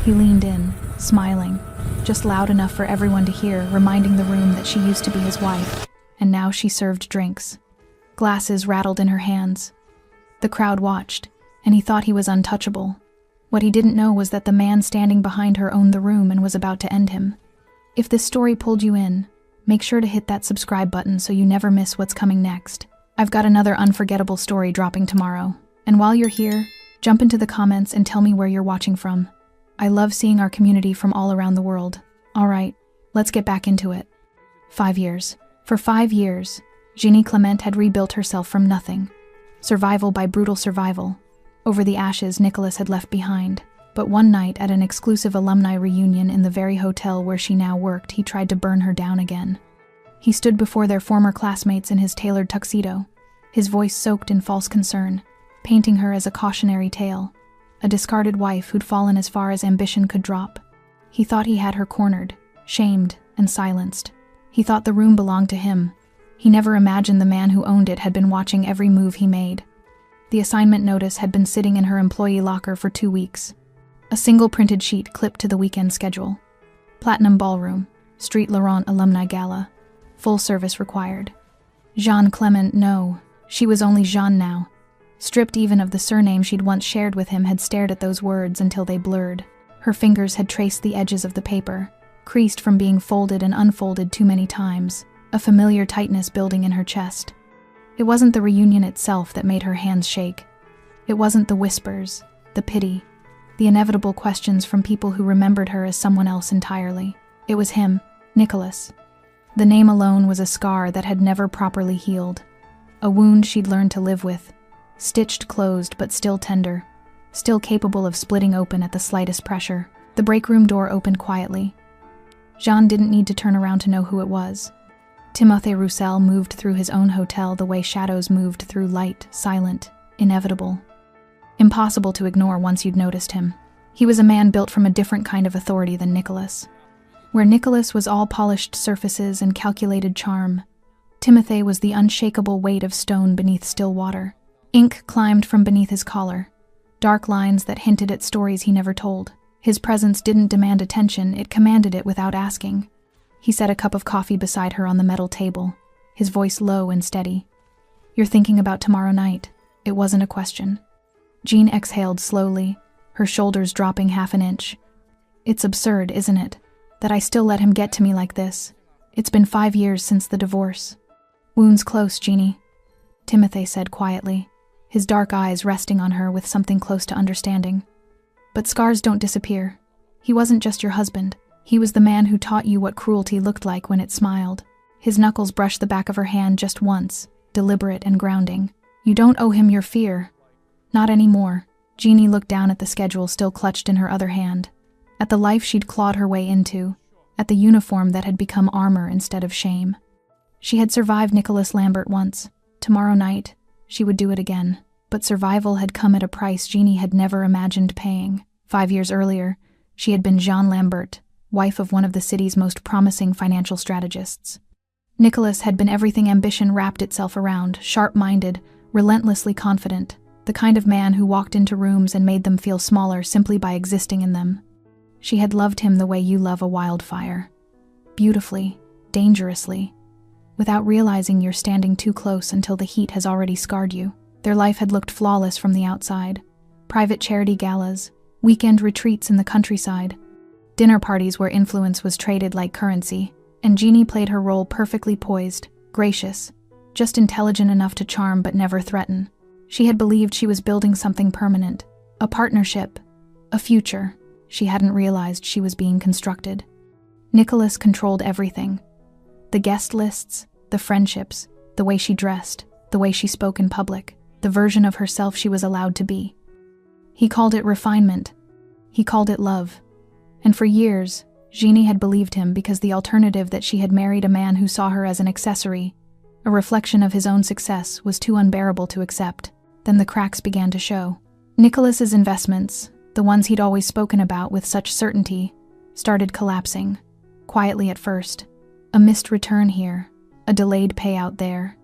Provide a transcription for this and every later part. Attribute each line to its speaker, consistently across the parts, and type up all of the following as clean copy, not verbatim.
Speaker 1: He leaned in, smiling, just loud enough for everyone to hear, reminding the room that she used to be his wife, and now she served drinks. Glasses rattled in her hands. The crowd watched, and he thought he was untouchable. What he didn't know was that the man standing behind her owned the room and was about to end him. If this story pulled you in, make sure to hit that subscribe button so you never miss what's coming next. I've got another unforgettable story dropping tomorrow. And while you're here, jump into the comments and tell me where you're watching from. I love seeing our community from all around the world. Alright, let's get back into it. 5 years. For 5 years, Jeannie Clement had rebuilt herself from nothing. Survival by brutal survival. Over the ashes Nicholas had left behind. But one night at an exclusive alumni reunion in the very hotel where she now worked, he tried to burn her down again. He stood before their former classmates in his tailored tuxedo, his voice soaked in false concern, painting her as a cautionary tale, a discarded wife who'd fallen as far as ambition could drop. He thought he had her cornered, shamed, and silenced. He thought the room belonged to him. He never imagined the man who owned it had been watching every move he made. The assignment notice had been sitting in her employee locker for 2 weeks. A single printed sheet clipped to the weekend schedule. Platinum Ballroom, Street Laurent Alumni Gala. Full service required. Jeanne Clement, no. She was only Jeanne now. Stripped even of the surname she'd once shared with him, had stared at those words until they blurred. Her fingers had traced the edges of the paper, creased from being folded and unfolded too many times, a familiar tightness building in her chest. It wasn't the reunion itself that made her hands shake. It wasn't the whispers, the pity, the inevitable questions from people who remembered her as someone else entirely. It was him, Nicholas. The name alone was a scar that had never properly healed, a wound she'd learned to live with, stitched closed but still tender, still capable of splitting open at the slightest pressure. The break room door opened quietly. Jeanne didn't need to turn around to know who it was. Timothée Roussel moved through his own hotel the way shadows moved through light, silent, inevitable. Impossible to ignore once you'd noticed him. He was a man built from a different kind of authority than Nicholas. Where Nicholas was all polished surfaces and calculated charm, Timothée was the unshakable weight of stone beneath still water. Ink climbed from beneath his collar, dark lines that hinted at stories he never told. His presence didn't demand attention, it commanded it without asking. He set a cup of coffee beside her on the metal table, his voice low and steady. "You're thinking about tomorrow night." It wasn't a question. Jeanne exhaled slowly, her shoulders dropping half an inch. "It's absurd, isn't it, that I still let him get to me like this? It's been 5 years since the divorce." "Wound's close, Jeannie," Timothée said quietly, his dark eyes resting on her with something close to understanding. "But scars don't disappear. He wasn't just your husband. He was the man who taught you what cruelty looked like when it smiled." His knuckles brushed the back of her hand just once, deliberate and grounding. "You don't owe him your fear." "Not anymore." Jeannie looked down at the schedule still clutched in her other hand, at the life she'd clawed her way into, at the uniform that had become armor instead of shame. She had survived Nicholas Lambert once. Tomorrow night, she would do it again. But survival had come at a price Jeannie had never imagined paying. 5 years earlier, she had been Jeanne Lambert, wife of one of the city's most promising financial strategists. Nicholas had been everything ambition wrapped itself around, sharp-minded, relentlessly confident, the kind of man who walked into rooms and made them feel smaller simply by existing in them. She had loved him the way you love a wildfire. Beautifully, dangerously, without realizing you're standing too close until the heat has already scarred you. Their life had looked flawless from the outside. Private charity galas, weekend retreats in the countryside, dinner parties where influence was traded like currency, and Jeannie played her role perfectly poised, gracious, just intelligent enough to charm but never threaten. She had believed she was building something permanent, a partnership, a future. She hadn't realized she was being constructed. Nicholas controlled everything. The guest lists, the friendships, the way she dressed, the way she spoke in public, the version of herself she was allowed to be. He called it refinement. He called it love. And for years, Jeannie had believed him because the alternative that she had married a man who saw her as an accessory, a reflection of his own success, was too unbearable to accept. Then the cracks began to show. Nicholas's investments, the ones he'd always spoken about with such certainty, started collapsing, quietly at first. A missed return here, a delayed payout there.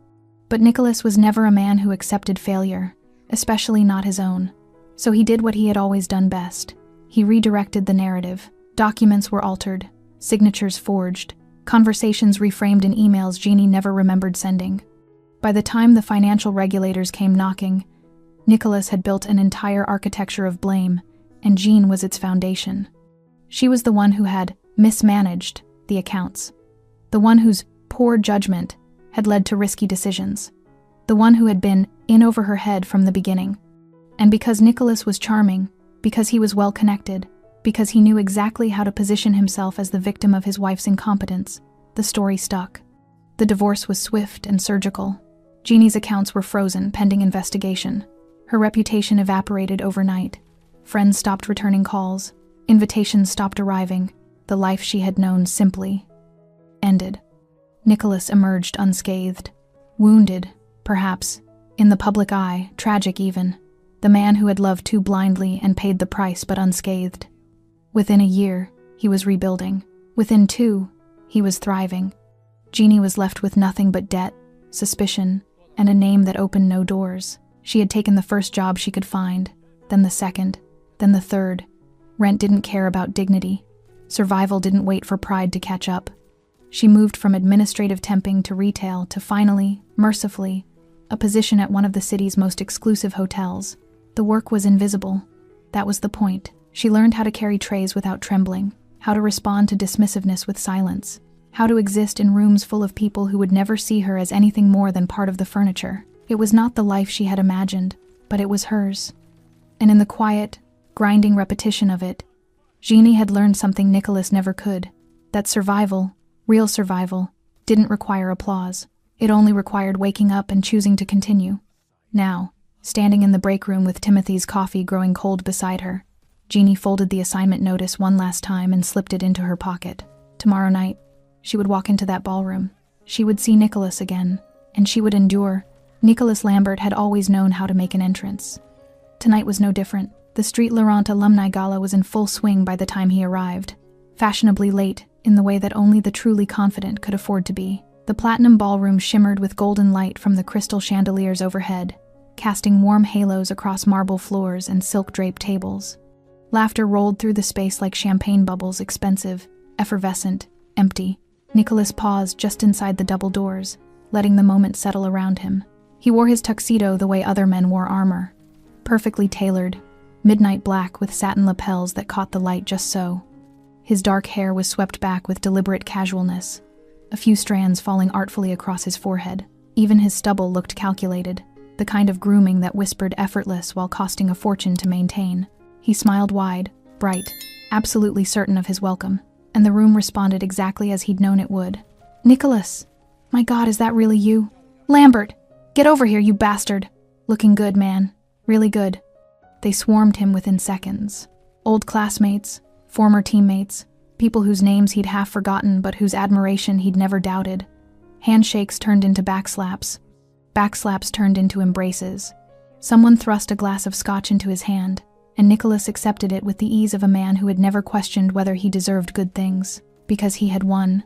Speaker 1: But Nicholas was never a man who accepted failure, especially not his own. So he did what he had always done best. He redirected the narrative. Documents were altered, signatures forged, conversations reframed in emails Jeannie never remembered sending. By the time the financial regulators came knocking, Nicholas had built an entire architecture of blame, and Jean was its foundation. She was the one who had mismanaged the accounts, the one whose poor judgment had led to risky decisions, the one who had been in over her head from the beginning. And because Nicholas was charming, because he was well-connected, because he knew exactly how to position himself as the victim of his wife's incompetence, the story stuck. The divorce was swift and surgical. Jeannie's accounts were frozen pending investigation. Her reputation evaporated overnight. Friends stopped returning calls. Invitations stopped arriving. The life she had known simply ended. Nicholas emerged unscathed. Wounded, perhaps, in the public eye, tragic even. The man who had loved too blindly and paid the price but unscathed. Within a year, he was rebuilding. Within 2, he was thriving. Jeannie was left with nothing but debt, suspicion, and a name that opened no doors. She had taken the first job she could find, then the second, then the third. Rent didn't care about dignity. Survival didn't wait for pride to catch up. She moved from administrative temping to retail to finally, mercifully, a position at one of the city's most exclusive hotels. The work was invisible. That was the point. She learned how to carry trays without trembling, how to respond to dismissiveness with silence, how to exist in rooms full of people who would never see her as anything more than part of the furniture. It was not the life she had imagined, but it was hers. And in the quiet, grinding repetition of it, Jeannie had learned something Nicholas never could, that survival, real survival, didn't require applause. It only required waking up and choosing to continue. Now, standing in the break room with Timothy's coffee growing cold beside her, Jeannie folded the assignment notice one last time and slipped it into her pocket. Tomorrow night, she would walk into that ballroom. She would see Nicholas again, and she would endure. Nicholas Lambert had always known how to make an entrance. Tonight was no different. The Street Laurent Alumni Gala was in full swing by the time he arrived, fashionably late in the way that only the truly confident could afford to be. The platinum ballroom shimmered with golden light from the crystal chandeliers overhead, casting warm halos across marble floors and silk-draped tables. Laughter rolled through the space like champagne bubbles, expensive, effervescent, empty. Nicholas paused just inside the double doors, letting the moment settle around him. He wore his tuxedo the way other men wore armor, perfectly tailored, midnight black with satin lapels that caught the light just so. His dark hair was swept back with deliberate casualness, a few strands falling artfully across his forehead. Even his stubble looked calculated, the kind of grooming that whispered effortless while costing a fortune to maintain. He smiled wide, bright, absolutely certain of his welcome, and the room responded exactly as he'd known it would. "Nicholas! My God, is that really you? Lambert! Get over here, you bastard! Looking good, man. Really good." They swarmed him within seconds. Old classmates, former teammates, people whose names he'd half forgotten but whose admiration he'd never doubted. Handshakes turned into backslaps. Backslaps turned into embraces. Someone thrust a glass of scotch into his hand, and Nicholas accepted it with the ease of a man who had never questioned whether he deserved good things, because he had won.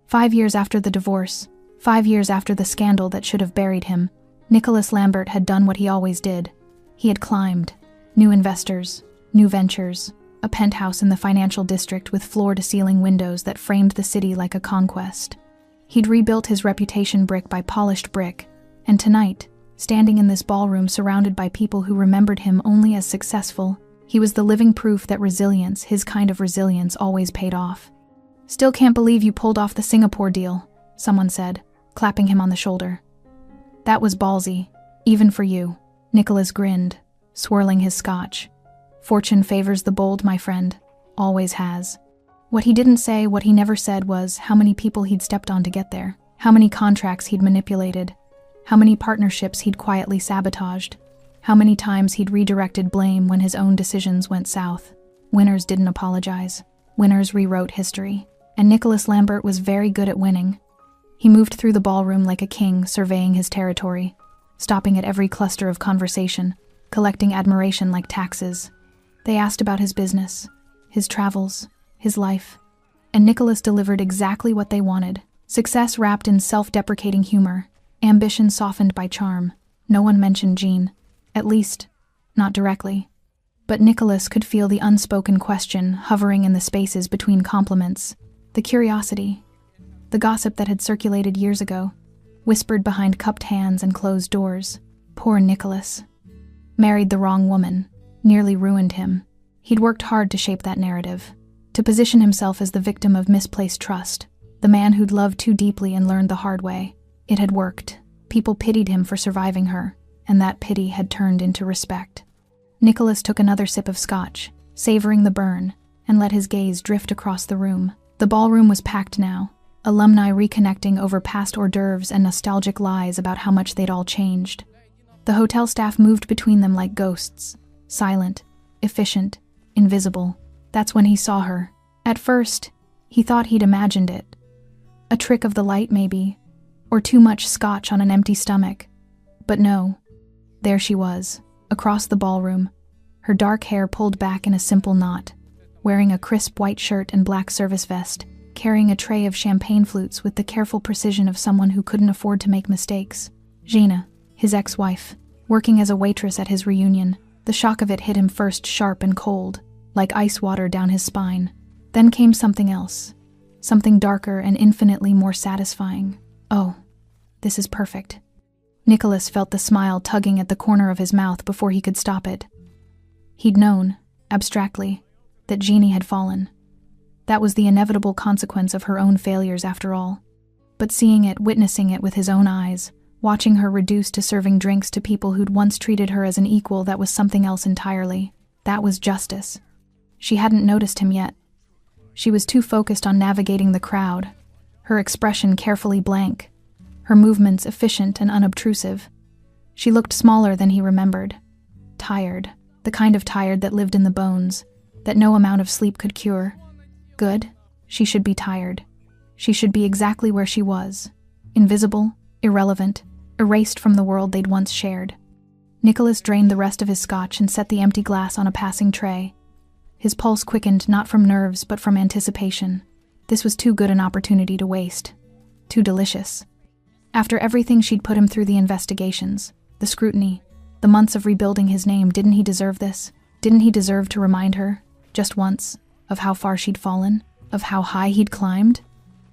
Speaker 1: 5 years after the divorce, 5 years after the scandal that should have buried him, Nicholas Lambert had done what he always did. He had climbed. New investors, new ventures, a penthouse in the financial district with floor-to-ceiling windows that framed the city like a conquest. He'd rebuilt his reputation brick by polished brick, and tonight, standing in this ballroom surrounded by people who remembered him only as successful, he was the living proof that resilience, his kind of resilience, always paid off. "Still can't believe you pulled off the Singapore deal," someone said, clapping him on the shoulder. "That was ballsy, even for you." Nicholas grinned, swirling his scotch. "Fortune favors the bold, my friend. Always has." What he didn't say, what he never said, was how many people he'd stepped on to get there, how many contracts he'd manipulated, how many partnerships he'd quietly sabotaged, how many times he'd redirected blame when his own decisions went south. Winners didn't apologize. Winners rewrote history. And Nicholas Lambert was very good at winning. He moved through the ballroom like a king, surveying his territory, stopping at every cluster of conversation, collecting admiration like taxes. They asked about his business, his travels, his life, and Nicholas delivered exactly what they wanted. Success wrapped in self-deprecating humor, ambition softened by charm. No one mentioned Jean, at least, not directly. But Nicholas could feel the unspoken question hovering in the spaces between compliments, the curiosity, the gossip that had circulated years ago, whispered behind cupped hands and closed doors. Poor Nicholas. Married the wrong woman, nearly ruined him. He'd worked hard to shape that narrative, to position himself as the victim of misplaced trust, the man who'd loved too deeply and learned the hard way. It had worked. People pitied him for surviving her, and that pity had turned into respect. Nicholas took another sip of scotch, savoring the burn, and let his gaze drift across the room. The ballroom was packed now, alumni reconnecting over past hors d'oeuvres and nostalgic lies about how much they'd all changed. The hotel staff moved between them like ghosts, silent, efficient, invisible. That's when he saw her. At first, he thought he'd imagined it. A trick of the light, maybe, or too much scotch on an empty stomach. But no, there she was, across the ballroom, her dark hair pulled back in a simple knot, wearing a crisp white shirt and black service vest, carrying a tray of champagne flutes with the careful precision of someone who couldn't afford to make mistakes. Gina, his ex-wife, working as a waitress at his reunion. The shock of it hit him first sharp and cold, like ice water down his spine. Then came something else, something darker and infinitely more satisfying. Oh, this is perfect. Nicholas felt the smile tugging at the corner of his mouth before he could stop it. He'd known, abstractly, that Jeannie had fallen. That was the inevitable consequence of her own failures after all. But seeing it, witnessing it with his own eyes, watching her reduced to serving drinks to people who'd once treated her as an equal, that was something else entirely. That was justice. She hadn't noticed him yet. She was too focused on navigating the crowd, her expression carefully blank, her movements efficient and unobtrusive. She looked smaller than he remembered. Tired, the kind of tired that lived in the bones, that no amount of sleep could cure. Good, she should be tired. She should be exactly where she was, invisible, irrelevant, erased from the world they'd once shared. Nicholas drained the rest of his scotch and set the empty glass on a passing tray. His pulse quickened not from nerves but from anticipation. This was too good an opportunity to waste. Too delicious. After everything she'd put him through, the investigations, the scrutiny, the months of rebuilding his name, didn't he deserve this? Didn't he deserve to remind her, just once, of how far she'd fallen, of how high he'd climbed?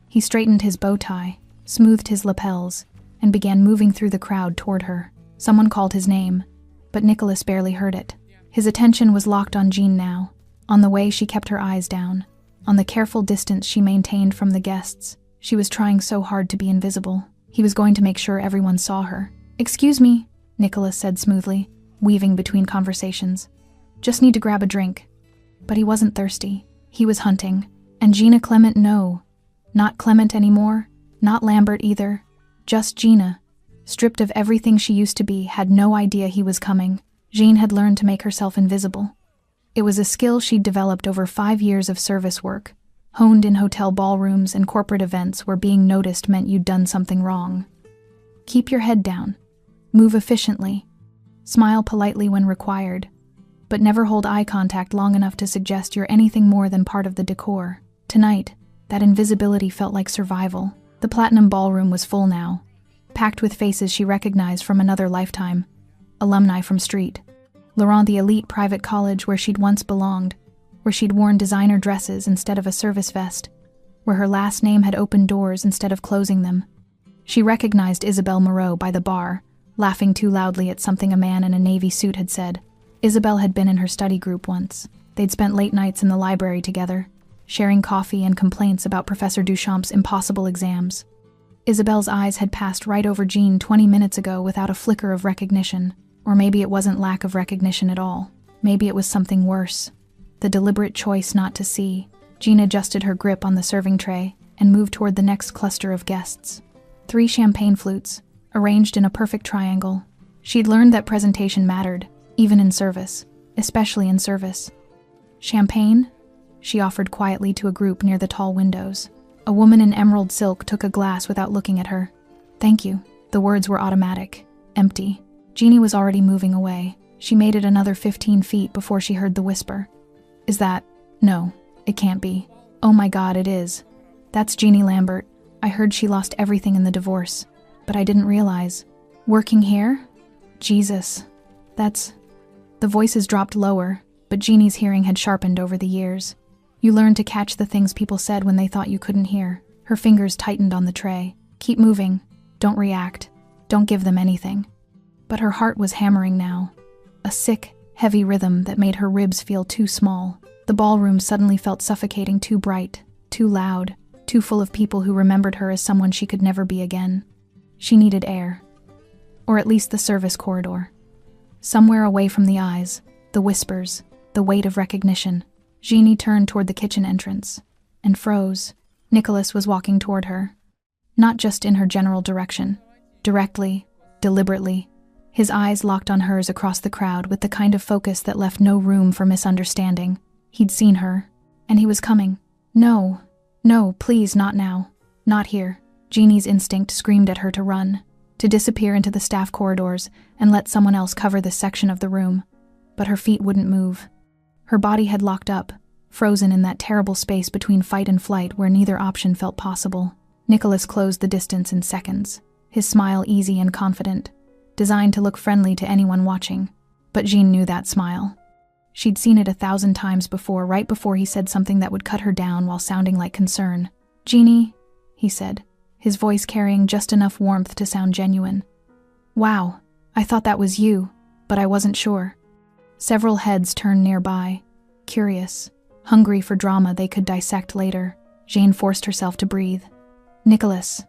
Speaker 1: He straightened his bow tie, smoothed his lapels, and began moving through the crowd toward her. Someone called his name, but Nicholas barely heard it. His attention was locked on Jean now, on the way she kept her eyes down, on the careful distance she maintained from the guests. She was trying so hard to be invisible. He was going to make sure everyone saw her. "Excuse me," Nicholas said smoothly, weaving between conversations. "Just need to grab a drink." But he wasn't thirsty. He was hunting. And Gina Clement, no. Not Clement anymore. Not Lambert either. Just Gina. Stripped of everything she used to be, had no idea he was coming. Jean had learned to make herself invisible. It was a skill she'd developed over 5 years of service work, honed in hotel ballrooms and corporate events where being noticed meant you'd done something wrong. Keep your head down. Move efficiently. Smile politely when required, but never hold eye contact long enough to suggest you're anything more than part of the decor. Tonight, that invisibility felt like survival. The Platinum Ballroom was full now, packed with faces she recognized from another lifetime. Alumni from Street. Laurent, the elite private college where she'd once belonged, where she'd worn designer dresses instead of a service vest, where her last name had opened doors instead of closing them. She recognized Isabelle Moreau by the bar, laughing too loudly at something a man in a navy suit had said. Isabelle had been in her study group once. They'd spent late nights in the library together, sharing coffee and complaints about Professor Duchamp's impossible exams. Isabelle's eyes had passed right over Jean 20 minutes ago without a flicker of recognition. Or maybe it wasn't lack of recognition at all. Maybe it was something worse. The deliberate choice not to see. Jean adjusted her grip on the serving tray and moved toward the next cluster of guests. 3 champagne flutes, arranged in a perfect triangle. She'd learned that presentation mattered, even in service, especially in service. "Champagne?" she offered quietly to a group near the tall windows. A woman in emerald silk took a glass without looking at her. "Thank you." The words were automatic, empty. Jeannie was already moving away. She made it another 15 feet before she heard the whisper. "Is that? No, it can't be. Oh my God, it is. That's Jeannie Lambert. I heard she lost everything in the divorce, but I didn't realize. Working here? Jesus. That's..." The voices dropped lower, but Jeannie's hearing had sharpened over the years. You learned to catch the things people said when they thought you couldn't hear. Her fingers tightened on the tray. Keep moving. Don't react. Don't give them anything. But her heart was hammering now. A sick, heavy rhythm that made her ribs feel too small. The ballroom suddenly felt suffocating, too bright, too loud, too full of people who remembered her as someone she could never be again. She needed air. Or at least the service corridor. Somewhere away from the eyes, the whispers, the weight of recognition. Jeannie turned toward the kitchen entrance and froze. Nicholas was walking toward her. Not just in her general direction. Directly, deliberately. His eyes locked on hers across the crowd with the kind of focus that left no room for misunderstanding. He'd seen her, and he was coming. No, please, not now. Not here. Jeannie's instinct screamed at her to run, to disappear into the staff corridors and let someone else cover this section of the room. But her feet wouldn't move. Her body had locked up, frozen in that terrible space between fight and flight where neither option felt possible. Nicholas closed the distance in seconds, his smile easy and confident, designed to look friendly to anyone watching. But Jean knew that smile. She'd seen it 1,000 times before, right before he said something that would cut her down while sounding like concern. "Jeannie," he said, his voice carrying just enough warmth to sound genuine. "Wow, I thought that was you, but I wasn't sure." Several heads turned nearby, curious, hungry for drama they could dissect later. Jane forced herself to breathe. "Nicholas,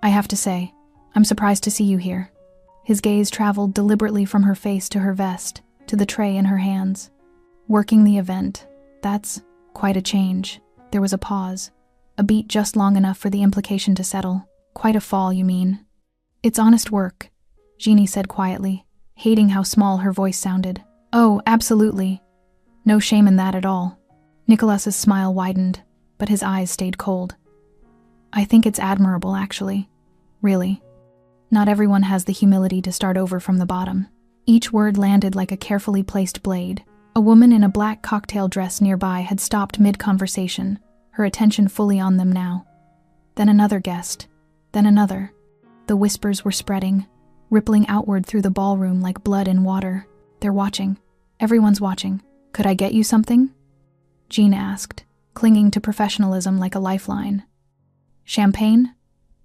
Speaker 1: I have to say, I'm surprised to see you here." His gaze traveled deliberately from her face to her vest, to the tray in her hands. "Working the event, that's quite a change." There was a pause, a beat just long enough for the implication to settle. "Quite a fall, you mean?" "It's honest work," Jeannie said quietly, hating how small her voice sounded. "Oh, absolutely. No shame in that at all." Nicholas's smile widened, but his eyes stayed cold. "I think it's admirable, actually. Really. Not everyone has the humility to start over from the bottom." Each word landed like a carefully placed blade. A woman in a black cocktail dress nearby had stopped mid-conversation, her attention fully on them now. Then another guest. Then another. The whispers were spreading, rippling outward through the ballroom like blood in water. "They're watching. Everyone's watching. Could I get you something?" Jean asked, clinging to professionalism like a lifeline. "Champagne?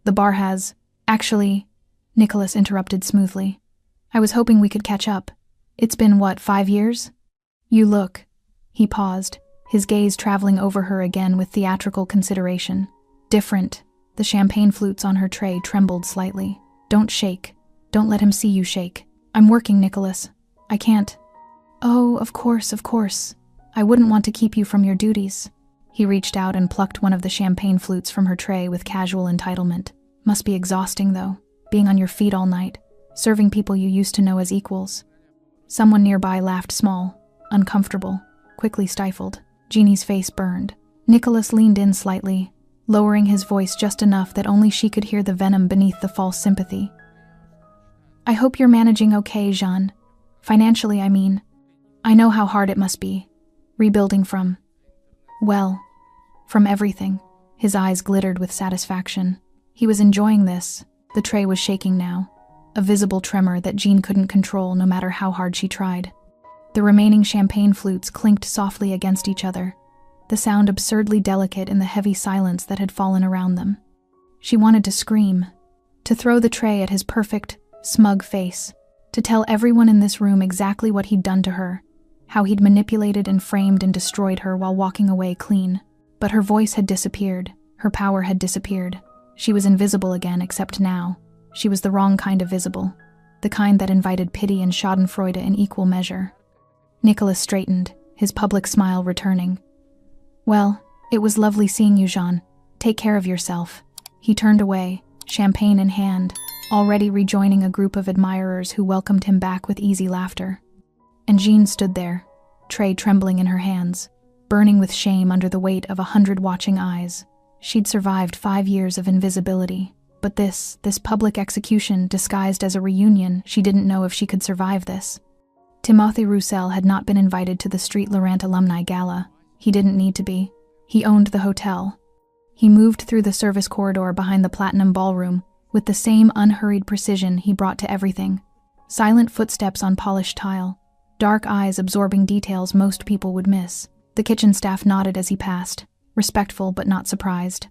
Speaker 1: The bar has..." "Actually," Nicholas interrupted smoothly. "I was hoping we could catch up. It's been, 5 years? You look..." He paused, his gaze traveling over her again with theatrical consideration. "Different." The champagne flutes on her tray trembled slightly. "Don't shake. Don't let him see you shake. I'm working, Nicholas. I can't." "Oh, of course. I wouldn't want to keep you from your duties." He reached out and plucked one of the champagne flutes from her tray with casual entitlement. "Must be exhausting, though, being on your feet all night, serving people you used to know as equals." Someone nearby laughed small, uncomfortable, quickly stifled. Jeannie's face burned. Nicholas leaned in slightly, lowering his voice just enough that only she could hear the venom beneath the false sympathy. "I hope you're managing okay, Jean. Financially, I mean. I know how hard it must be. Rebuilding from everything." His eyes glittered with satisfaction. He was enjoying this. The tray was shaking now, a visible tremor that Jean couldn't control no matter how hard she tried. The remaining champagne flutes clinked softly against each other, the sound absurdly delicate in the heavy silence that had fallen around them. She wanted to scream, to throw the tray at his perfect, smug face, to tell everyone in this room exactly what he'd done to her, how he'd manipulated and framed and destroyed her while walking away clean. But her voice had disappeared, her power had disappeared. She was invisible again, except now. She was the wrong kind of visible, the kind that invited pity and schadenfreude in equal measure. Nicholas straightened, his public smile returning. "Well, it was lovely seeing you, Jean. Take care of yourself." He turned away, champagne in hand, already rejoining a group of admirers who welcomed him back with easy laughter. And Jean stood there, tray trembling in her hands, burning with shame under the weight of 100 watching eyes. She'd survived 5 years of invisibility, but this public execution disguised as a reunion, she didn't know if she could survive this. Timothy Roussel had not been invited to the Street Laurent alumni gala. He didn't need to be. He owned the hotel. He moved through the service corridor behind the Platinum Ballroom with the same unhurried precision he brought to everything. Silent footsteps on polished tile, dark eyes absorbing details most people would miss. The kitchen staff nodded as he passed, respectful but not surprised.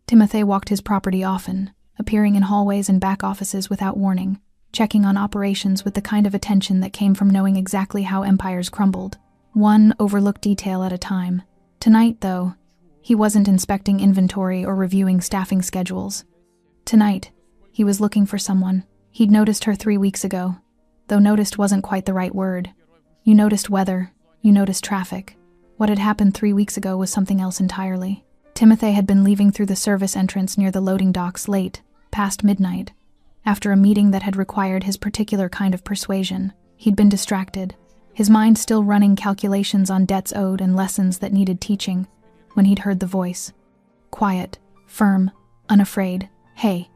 Speaker 1: Timothy walked his property often, appearing in hallways and back offices without warning, checking on operations with the kind of attention that came from knowing exactly how empires crumbled, one overlooked detail at a time. Tonight, though, he wasn't inspecting inventory or reviewing staffing schedules. Tonight, he was looking for someone. He'd noticed her 3 weeks ago, though noticed wasn't quite the right word. You noticed weather, you noticed traffic. What had happened 3 weeks ago was something else entirely. Timothy had been leaving through the service entrance near the loading docks late, past midnight. After a meeting that had required his particular kind of persuasion, he'd been distracted, his mind still running calculations on debts owed and lessons that needed teaching, when he'd heard the voice. Quiet, firm, unafraid. Hey,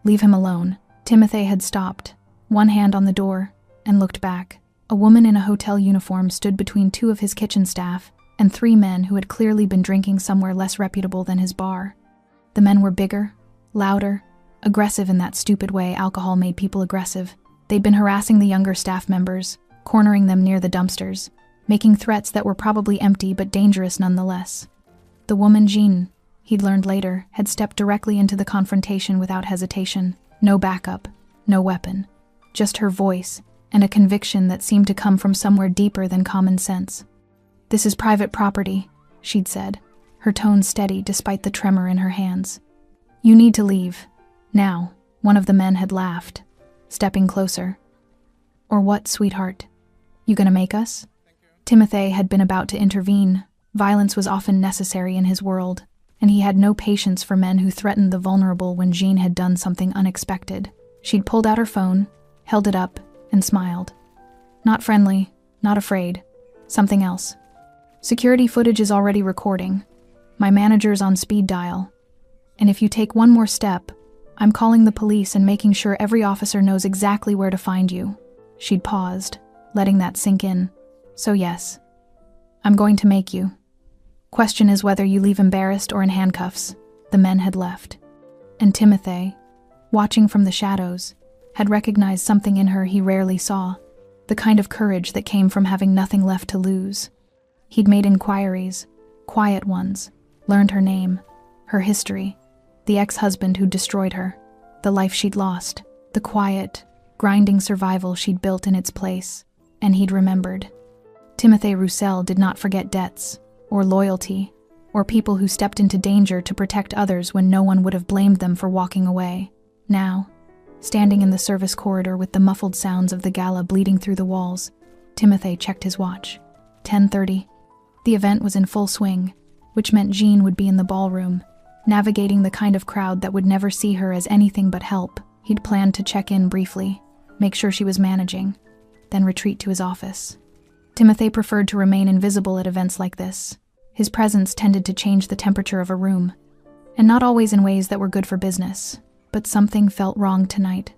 Speaker 1: leave him alone. Timothy had stopped, one hand on the door, and looked back. A woman in a hotel uniform stood between 2 of his kitchen staff and 3 men who had clearly been drinking somewhere less reputable than his bar. The men were bigger, louder, aggressive in that stupid way alcohol made people aggressive. They'd been harassing the younger staff members, cornering them near the dumpsters, making threats that were probably empty but dangerous nonetheless. The woman, Jean, he'd learned later, had stepped directly into the confrontation without hesitation. No backup, no weapon, just her voice and a conviction that seemed to come from somewhere deeper than common sense. "This is private property," she'd said, her tone steady despite the tremor in her hands. "You need to leave. Now." One of the men had laughed, stepping closer. "Or what, sweetheart? You gonna make us?" Timothy had been about to intervene. Violence was often necessary in his world, and he had no patience for men who threatened the vulnerable when Jean had done something unexpected. She'd pulled out her phone, held it up, and smiled. "Not friendly, not afraid. Something else. Security footage is already recording. My manager's on speed dial. And if you take one more step, I'm calling the police and making sure every officer knows exactly where to find you." She'd paused, letting that sink in. "So yes, I'm going to make you. Question is whether you leave embarrassed or in handcuffs." The men had left. And Timothy, watching from the shadows, had recognized something in her he rarely saw, the kind of courage that came from having nothing left to lose. He'd made inquiries, quiet ones, learned her name, her history, the ex-husband who'd destroyed her, the life she'd lost, the quiet, grinding survival she'd built in its place, and he'd remembered. Timothy Roussel did not forget debts, or loyalty, or people who stepped into danger to protect others when no one would have blamed them for walking away. Now, standing in the service corridor with the muffled sounds of the gala bleeding through the walls, Timothy checked his watch. 10:30. The event was in full swing, which meant Jean would be in the ballroom, navigating the kind of crowd that would never see her as anything but help. He'd planned to check in briefly, make sure she was managing, then retreat to his office. Timothy preferred to remain invisible at events like this. His presence tended to change the temperature of a room, and not always in ways that were good for business. But something felt wrong tonight.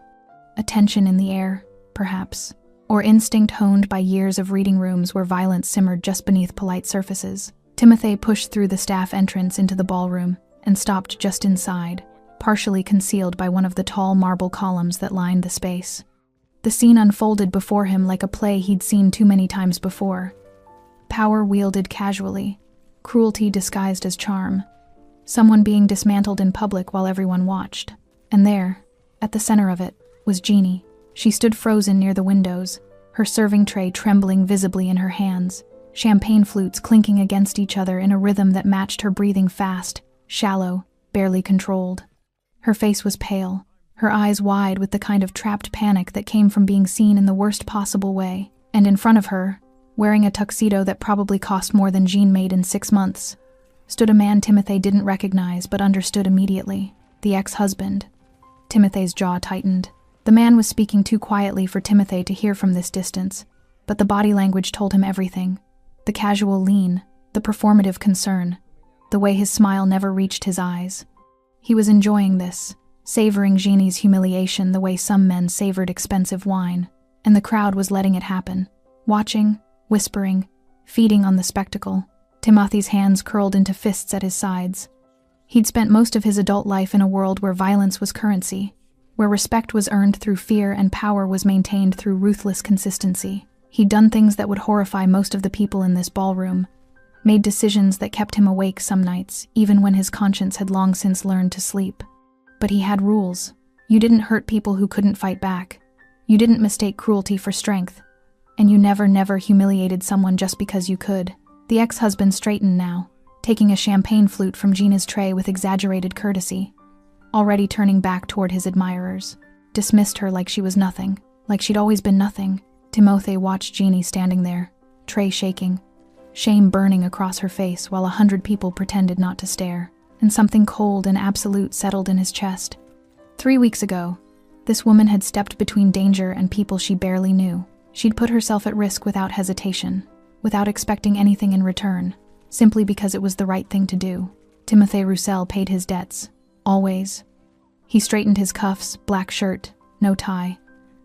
Speaker 1: A tension in the air, perhaps, or instinct honed by years of reading rooms where violence simmered just beneath polite surfaces. Timothy pushed through the staff entrance into the ballroom and stopped just inside, partially concealed by one of the tall marble columns that lined the space. The scene unfolded before him like a play he'd seen too many times before. Power wielded casually, cruelty disguised as charm, someone being dismantled in public while everyone watched. And there, at the center of it, was Jeannie. She stood frozen near the windows, her serving tray trembling visibly in her hands, champagne flutes clinking against each other in a rhythm that matched her breathing fast, shallow, barely controlled. Her face was pale, her eyes wide with the kind of trapped panic that came from being seen in the worst possible way. And in front of her, wearing a tuxedo that probably cost more than Jean made in 6 months, stood a man Timothy didn't recognize but understood immediately, the ex-husband. Timothy's jaw tightened. The man was speaking too quietly for Timothy to hear from this distance, but the body language told him everything. The casual lean, the performative concern, the way his smile never reached his eyes. He was enjoying this, savoring Jeannie's humiliation the way some men savored expensive wine, and the crowd was letting it happen, watching, whispering, feeding on the spectacle. Timothy's hands curled into fists at his sides. He'd spent most of his adult life in a world where violence was currency, where respect was earned through fear and power was maintained through ruthless consistency. He'd done things that would horrify most of the people in this ballroom, made decisions that kept him awake some nights, even when his conscience had long since learned to sleep. But he had rules. You didn't hurt people who couldn't fight back. You didn't mistake cruelty for strength. And you never humiliated someone just because you could. The ex-husband straightened now, taking a champagne flute from Gina's tray with exaggerated courtesy, already turning back toward his admirers. Dismissed her like she was nothing, like she'd always been nothing. Timothy watched Jeannie standing there, tray shaking, shame burning across her face while 100 people pretended not to stare, and something cold and absolute settled in his chest. 3 weeks ago, this woman had stepped between danger and people she barely knew. She'd put herself at risk without hesitation, without expecting anything in return, simply because it was the right thing to do. Timothy Roussel paid his debts, always. He straightened his cuffs, black shirt, no tie,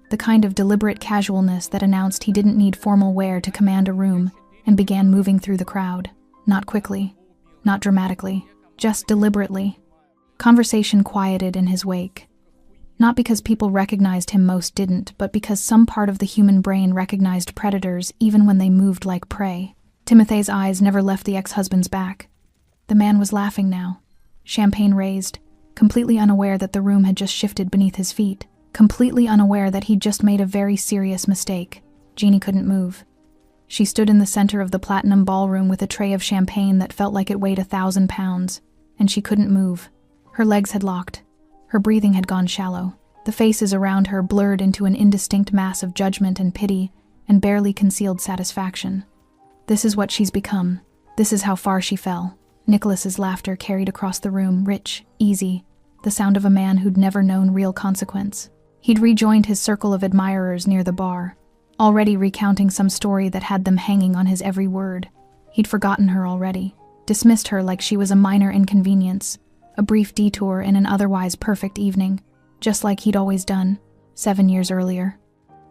Speaker 1: the kind of deliberate casualness that announced he didn't need formal wear to command a room, and began moving through the crowd, not quickly, not dramatically, just deliberately. Conversation quieted in his wake. Not because people recognized him, most didn't, but because some part of the human brain recognized predators even when they moved like prey. Timothy's eyes never left the ex-husband's back. The man was laughing now, champagne raised, completely unaware that the room had just shifted beneath his feet, completely unaware that he'd just made a very serious mistake. Jeannie couldn't move. She stood in the center of the platinum ballroom with a tray of champagne that felt like it weighed 1,000 pounds, and she couldn't move. Her legs had locked. Her breathing had gone shallow. The faces around her blurred into an indistinct mass of judgment and pity and barely concealed satisfaction. This is what she's become. This is how far she fell. Nicholas's laughter carried across the room, rich, easy, the sound of a man who'd never known real consequence. He'd rejoined his circle of admirers near the bar, already recounting some story that had them hanging on his every word. He'd forgotten her already, dismissed her like she was a minor inconvenience, a brief detour in an otherwise perfect evening, just like he'd always done, 7 years earlier.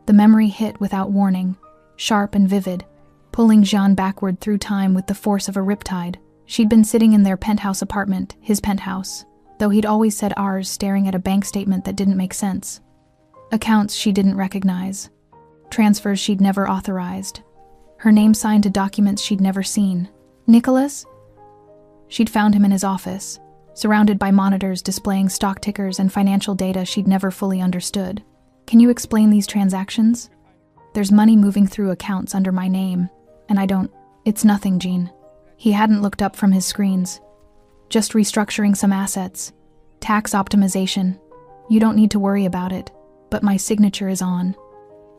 Speaker 1: The memory hit without warning, sharp and vivid, pulling Jean backward through time with the force of a riptide. She'd been sitting in their penthouse apartment, his penthouse, though he'd always said ours, staring at a bank statement that didn't make sense. Accounts she didn't recognize. Transfers she'd never authorized. Her name signed to documents she'd never seen. Nicholas? She'd found him in his office, surrounded by monitors displaying stock tickers and financial data she'd never fully understood. Can you explain these transactions? There's money moving through accounts under my name, and I don't... It's nothing, Jean. He hadn't looked up from his screens. Just restructuring some assets. Tax optimization. You don't need to worry about it, but my signature is on.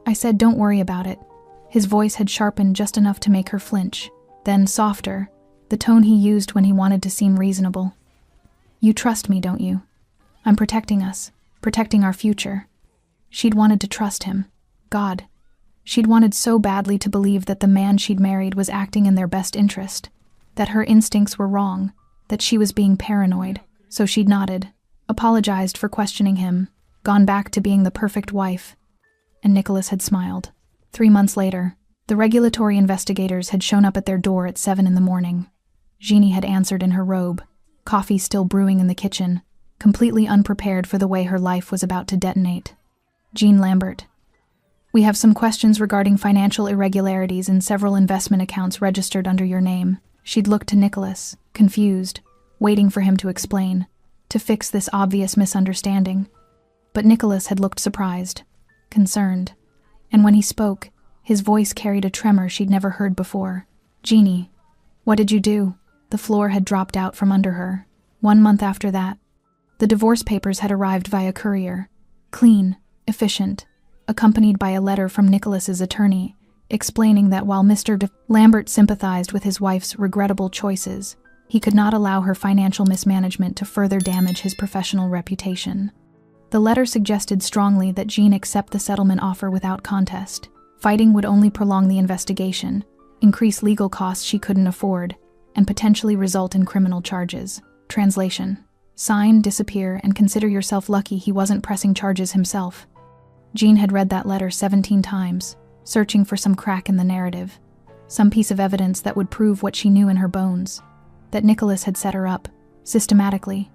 Speaker 1: I said don't worry about it. His voice had sharpened just enough to make her flinch, then softer, the tone he used when he wanted to seem reasonable. You trust me, don't you? I'm protecting us, protecting our future. She'd wanted to trust him. God. She'd wanted so badly to believe that the man she'd married was acting in their best interest, that her instincts were wrong, that she was being paranoid. So she'd nodded, apologized for questioning him, gone back to being the perfect wife. And Nicholas had smiled. 3 months later, the regulatory investigators had shown up at their door at 7 in the morning. Jeannie had answered in her robe, coffee still brewing in the kitchen, completely unprepared for the way her life was about to detonate. Jean Lambert. We have some questions regarding financial irregularities in several investment accounts registered under your name. She'd looked to Nicholas, confused, waiting for him to explain, to fix this obvious misunderstanding. But Nicholas had looked surprised, concerned, and when he spoke, his voice carried a tremor she'd never heard before. Jeannie, what did you do? The floor had dropped out from under her. 1 month after that, the divorce papers had arrived via courier, clean, efficient, accompanied by a letter from Nicholas's attorney, explaining that while Mr. Lambert sympathized with his wife's regrettable choices, he could not allow her financial mismanagement to further damage his professional reputation. The letter suggested strongly that Jean accept the settlement offer without contest. Fighting would only prolong the investigation, increase legal costs she couldn't afford, and potentially result in criminal charges. Translation: sign, disappear, and consider yourself lucky he wasn't pressing charges himself. Jean had read that letter 17 times, searching for some crack in the narrative, some piece of evidence that would prove what she knew in her bones, that Nicholas had set her up, systematically,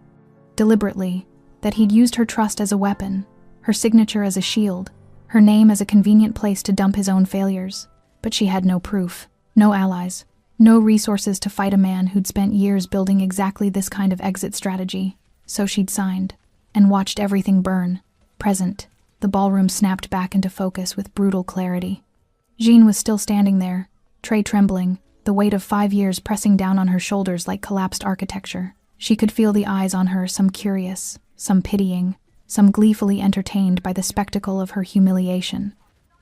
Speaker 1: deliberately, that he'd used her trust as a weapon, her signature as a shield, her name as a convenient place to dump his own failures. But she had no proof, no allies, no resources to fight a man who'd spent years building exactly this kind of exit strategy. So she'd signed, and watched everything burn. Present, the ballroom snapped back into focus with brutal clarity. Jean was still standing there, tray trembling, the weight of 5 years pressing down on her shoulders like collapsed architecture. She could feel the eyes on her, some curious, some pitying, some gleefully entertained by the spectacle of her humiliation.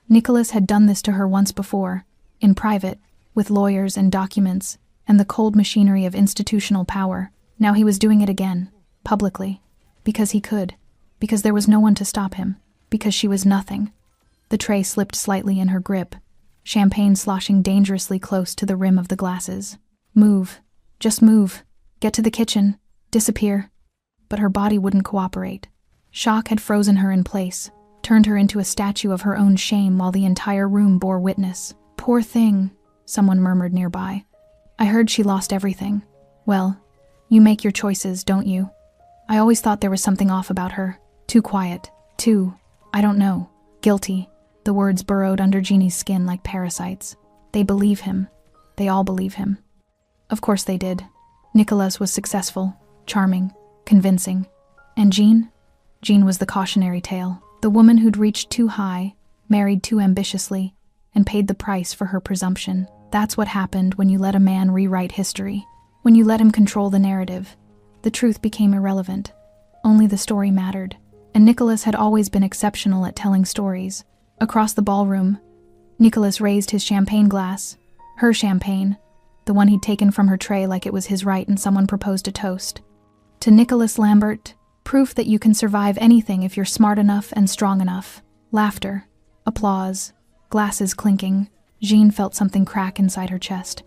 Speaker 1: Nicholas had done this to her once before, in private, with lawyers and documents, and the cold machinery of institutional power. Now he was doing it again, publicly, because he could, because there was no one to stop him, because she was nothing. The tray slipped slightly in her grip, champagne sloshing dangerously close to the rim of the glasses. Move. Just move. Get to the kitchen. Disappear. But her body wouldn't cooperate. Shock had frozen her in place, turned her into a statue of her own shame while the entire room bore witness. Poor thing, someone murmured nearby. I heard she lost everything. Well, you make your choices, don't you? I always thought there was something off about her. Too quiet. Too, I don't know, guilty. The words burrowed under Jeannie's skin like parasites. They believe him. They all believe him. Of course they did. Nicholas was successful, charming, convincing. And Jean? Jean was the cautionary tale. The woman who'd reached too high, married too ambitiously, and paid the price for her presumption. That's what happened when you let a man rewrite history. When you let him control the narrative. The truth became irrelevant. Only the story mattered. And Nicholas had always been exceptional at telling stories. Across the ballroom, Nicholas raised his champagne glass. Her champagne. The one he'd taken from her tray like it was his right and someone proposed a toast. To Nicholas Lambert, proof that you can survive anything if you're smart enough and strong enough. Laughter. Applause. Glasses clinking. Jean felt something crack inside her chest.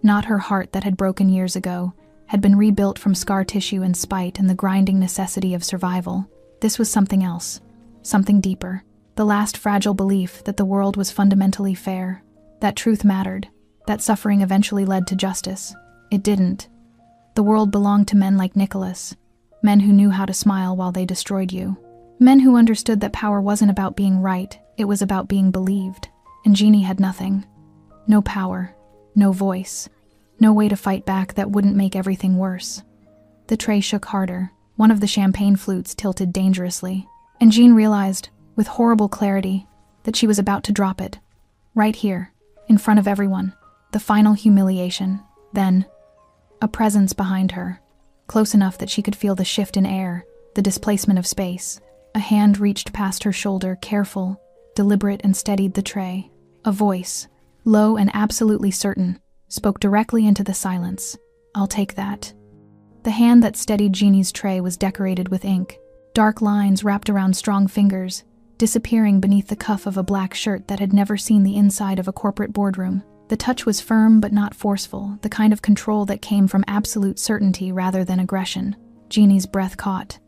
Speaker 1: Not her heart that had broken years ago, had been rebuilt from scar tissue and spite and the grinding necessity of survival. This was something else. Something deeper. The last fragile belief that the world was fundamentally fair. That truth mattered. That suffering eventually led to justice. It didn't. The world belonged to men like Nicholas. Men who knew how to smile while they destroyed you. Men who understood that power wasn't about being right, it was about being believed. And Jeannie had nothing. No power. No voice. No way to fight back that wouldn't make everything worse. The tray shook harder. One of the champagne flutes tilted dangerously. And Jean realized, with horrible clarity, that she was about to drop it. Right here, in front of everyone. The final humiliation. Then, a presence behind her. Close enough that she could feel the shift in air, the displacement of space. A hand reached past her shoulder, careful, deliberate, and steadied the tray. A voice, low and absolutely certain, spoke directly into the silence. I'll take that. The hand that steadied Jeannie's tray was decorated with ink. Dark lines wrapped around strong fingers, disappearing beneath the cuff of a black shirt that had never seen the inside of a corporate boardroom. The touch was firm but not forceful, the kind of control that came from absolute certainty rather than aggression. Jeannie's breath caught.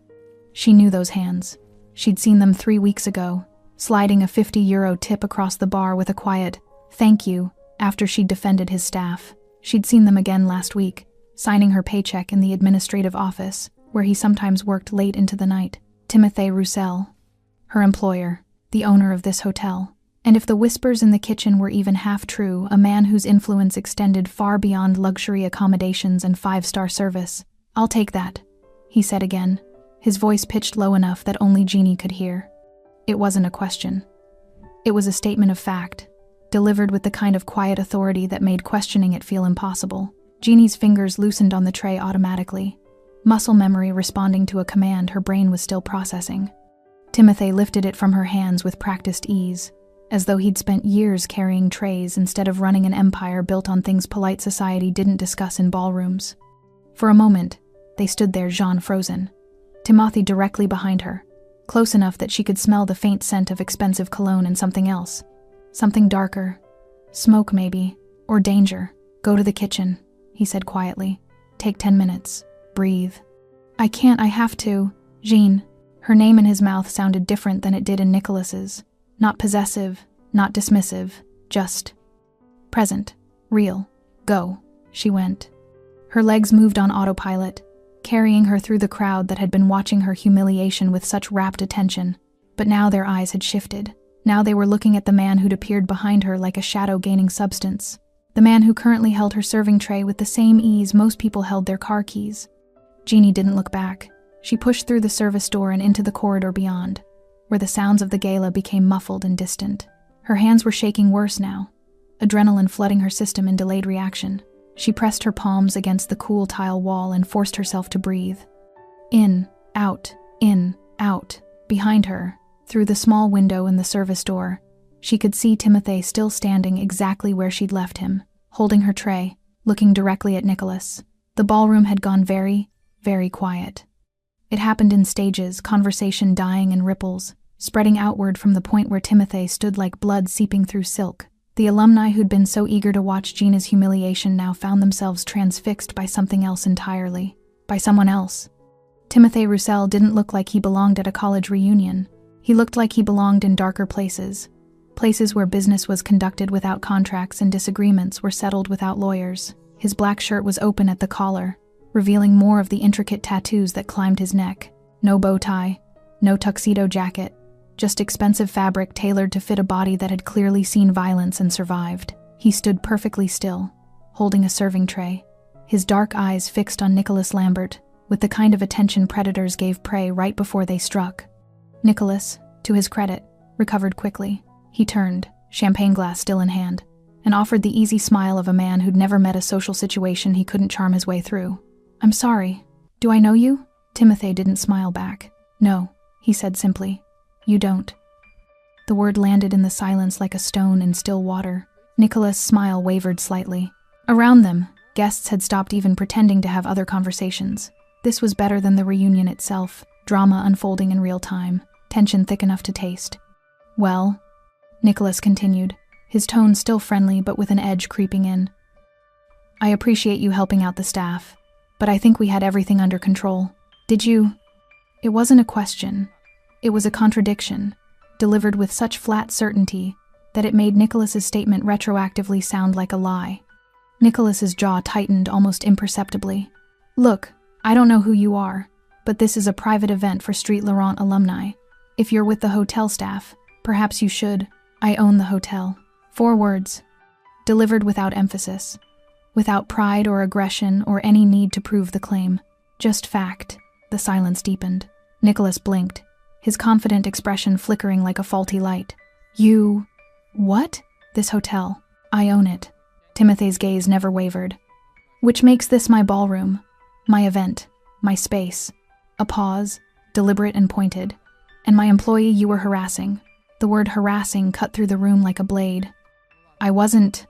Speaker 1: She knew those hands. She'd seen them 3 weeks ago, sliding a €50 tip across the bar with a quiet, "Thank you," after she'd defended his staff. She'd seen them again last week, signing her paycheck in the administrative office, where he sometimes worked late into the night. Timothy Roussel, her employer, the owner of this hotel. And if the whispers in the kitchen were even half true, a man whose influence extended far beyond luxury accommodations and 5-star service. "I'll take that," he said again, his voice pitched low enough that only Jeannie could hear. It wasn't a question. It was a statement of fact, delivered with the kind of quiet authority that made questioning it feel impossible. Jeannie's fingers loosened on the tray automatically, muscle memory responding to a command her brain was still processing. Timothy lifted it from her hands with practiced ease, as though he'd spent years carrying trays instead of running an empire built on things polite society didn't discuss in ballrooms. For a moment, they stood there, Jean frozen, Timothy directly behind her, close enough that she could smell the faint scent of expensive cologne and something else. Something darker. Smoke, maybe, or danger. "Go to the kitchen," he said quietly. "Take 10 minutes. Breathe." "I can't, I have to. Jean." Her name in his mouth sounded different than it did in Nicholas's. Not possessive, not dismissive, just present, real. "Go." She went. Her legs moved on autopilot, carrying her through the crowd that had been watching her humiliation with such rapt attention. But now their eyes had shifted. Now they were looking at the man who'd appeared behind her like a shadow gaining substance. The man who currently held her serving tray with the same ease most people held their car keys. Jeannie didn't look back. She pushed through the service door and into the corridor beyond, where the sounds of the gala became muffled and distant. Her hands were shaking worse now, adrenaline flooding her system in delayed reaction. She pressed her palms against the cool tile wall and forced herself to breathe. In, out, behind her, through the small window in the service door, she could see Timothy still standing exactly where she'd left him, holding her tray, looking directly at Nicholas. The ballroom had gone very, very quiet. It happened in stages, conversation dying in ripples, spreading outward from the point where Timothy stood like blood seeping through silk. The alumni who'd been so eager to watch Gina's humiliation now found themselves transfixed by something else entirely. By someone else. Timothy Roussel didn't look like he belonged at a college reunion. He looked like he belonged in darker places. Places where business was conducted without contracts and disagreements were settled without lawyers. His black shirt was open at the collar, revealing more of the intricate tattoos that climbed his neck. No bow tie, no tuxedo jacket, just expensive fabric tailored to fit a body that had clearly seen violence and survived. He stood perfectly still, holding a serving tray, his dark eyes fixed on Nicholas Lambert, with the kind of attention predators gave prey right before they struck. Nicholas, to his credit, recovered quickly. He turned, champagne glass still in hand, and offered the easy smile of a man who'd never met a social situation he couldn't charm his way through. "I'm sorry. Do I know you?" Timothy didn't smile back. "No," he said simply. "You don't." The word landed in the silence like a stone in still water. Nicholas' smile wavered slightly. Around them, guests had stopped even pretending to have other conversations. This was better than the reunion itself, drama unfolding in real time, tension thick enough to taste. "Well," Nicholas continued, his tone still friendly but with an edge creeping in. "I appreciate you helping out the staff, but I think we had everything under control. Did you?" It wasn't a question. It was a contradiction, delivered with such flat certainty that it made Nicholas's statement retroactively sound like a lie. Nicholas's jaw tightened almost imperceptibly. "Look, I don't know who you are, but this is a private event for Street Laurent alumni. If you're with the hotel staff, perhaps you should. I own the hotel." 4 words, delivered without emphasis, without pride or aggression or any need to prove the claim. Just fact. The silence deepened. Nicholas blinked, his confident expression flickering like a faulty light. "You... what?" "This hotel. I own it." Timothy's gaze never wavered. "Which makes this my ballroom, my event, my space." A pause, deliberate and pointed. "And my employee you were harassing." The word harassing cut through the room like a blade. "I wasn't,"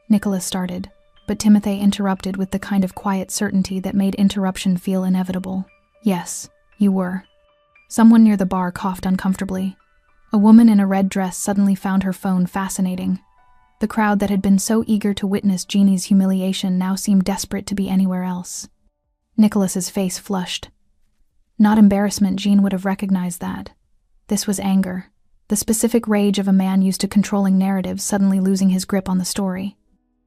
Speaker 1: Nicholas started, but Timothy interrupted with the kind of quiet certainty that made interruption feel inevitable. "Yes, you were." Someone near the bar coughed uncomfortably. A woman in a red dress suddenly found her phone fascinating. The crowd that had been so eager to witness Jeannie's humiliation now seemed desperate to be anywhere else. Nicholas's face flushed. Not embarrassment, Jean would have recognized that. This was anger, the specific rage of a man used to controlling narratives suddenly losing his grip on the story.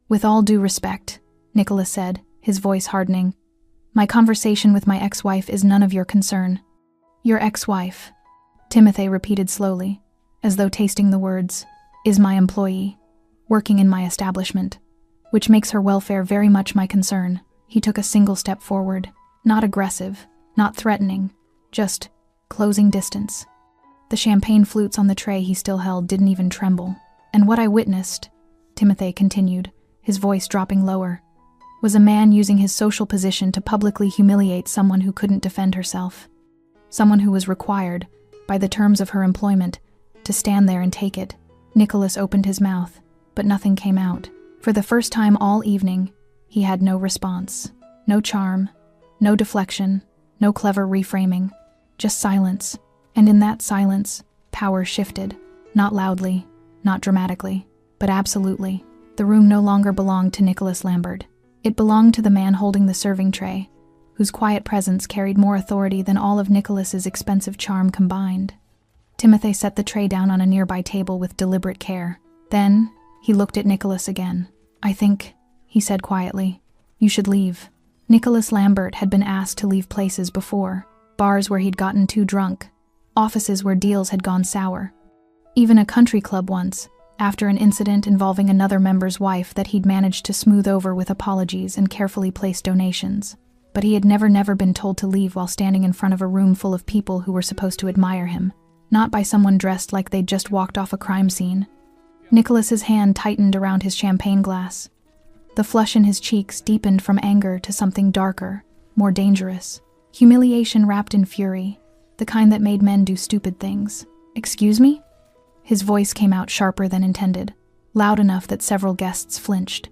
Speaker 1: "With all due respect," Nicholas said, his voice hardening, "my conversation with my ex-wife is none of your concern." "Your ex-wife," Timothy repeated slowly, as though tasting the words, "is my employee, working in my establishment, which makes her welfare very much my concern." He took a single step forward, not aggressive, not threatening, just closing distance. The champagne flutes on the tray he still held didn't even tremble. "And what I witnessed," Timothy continued, his voice dropping lower, "was a man using his social position to publicly humiliate someone who couldn't defend herself. Someone who was required, by the terms of her employment, to stand there and take it." Nicholas opened his mouth, but nothing came out. For the first time all evening, he had no response, no charm, no deflection, no clever reframing, just silence. And in that silence, power shifted, not loudly, not dramatically, but absolutely. The room no longer belonged to Nicholas Lambert. It belonged to the man holding the serving tray, whose quiet presence carried more authority than all of Nicholas's expensive charm combined. Timothy set the tray down on a nearby table with deliberate care. Then, he looked at Nicholas again. "I think," he said quietly, "you should leave." Nicholas Lambert had been asked to leave places before, bars where he'd gotten too drunk, offices where deals had gone sour. Even a country club once, after an incident involving another member's wife that he'd managed to smooth over with apologies and carefully placed donations. But he had never been told to leave while standing in front of a room full of people who were supposed to admire him, not by someone dressed like they'd just walked off a crime scene. Nicholas's hand tightened around his champagne glass. The flush in his cheeks deepened from anger to something darker, more dangerous. Humiliation wrapped in fury, the kind that made men do stupid things. "Excuse me?" His voice came out sharper than intended, loud enough that several guests flinched.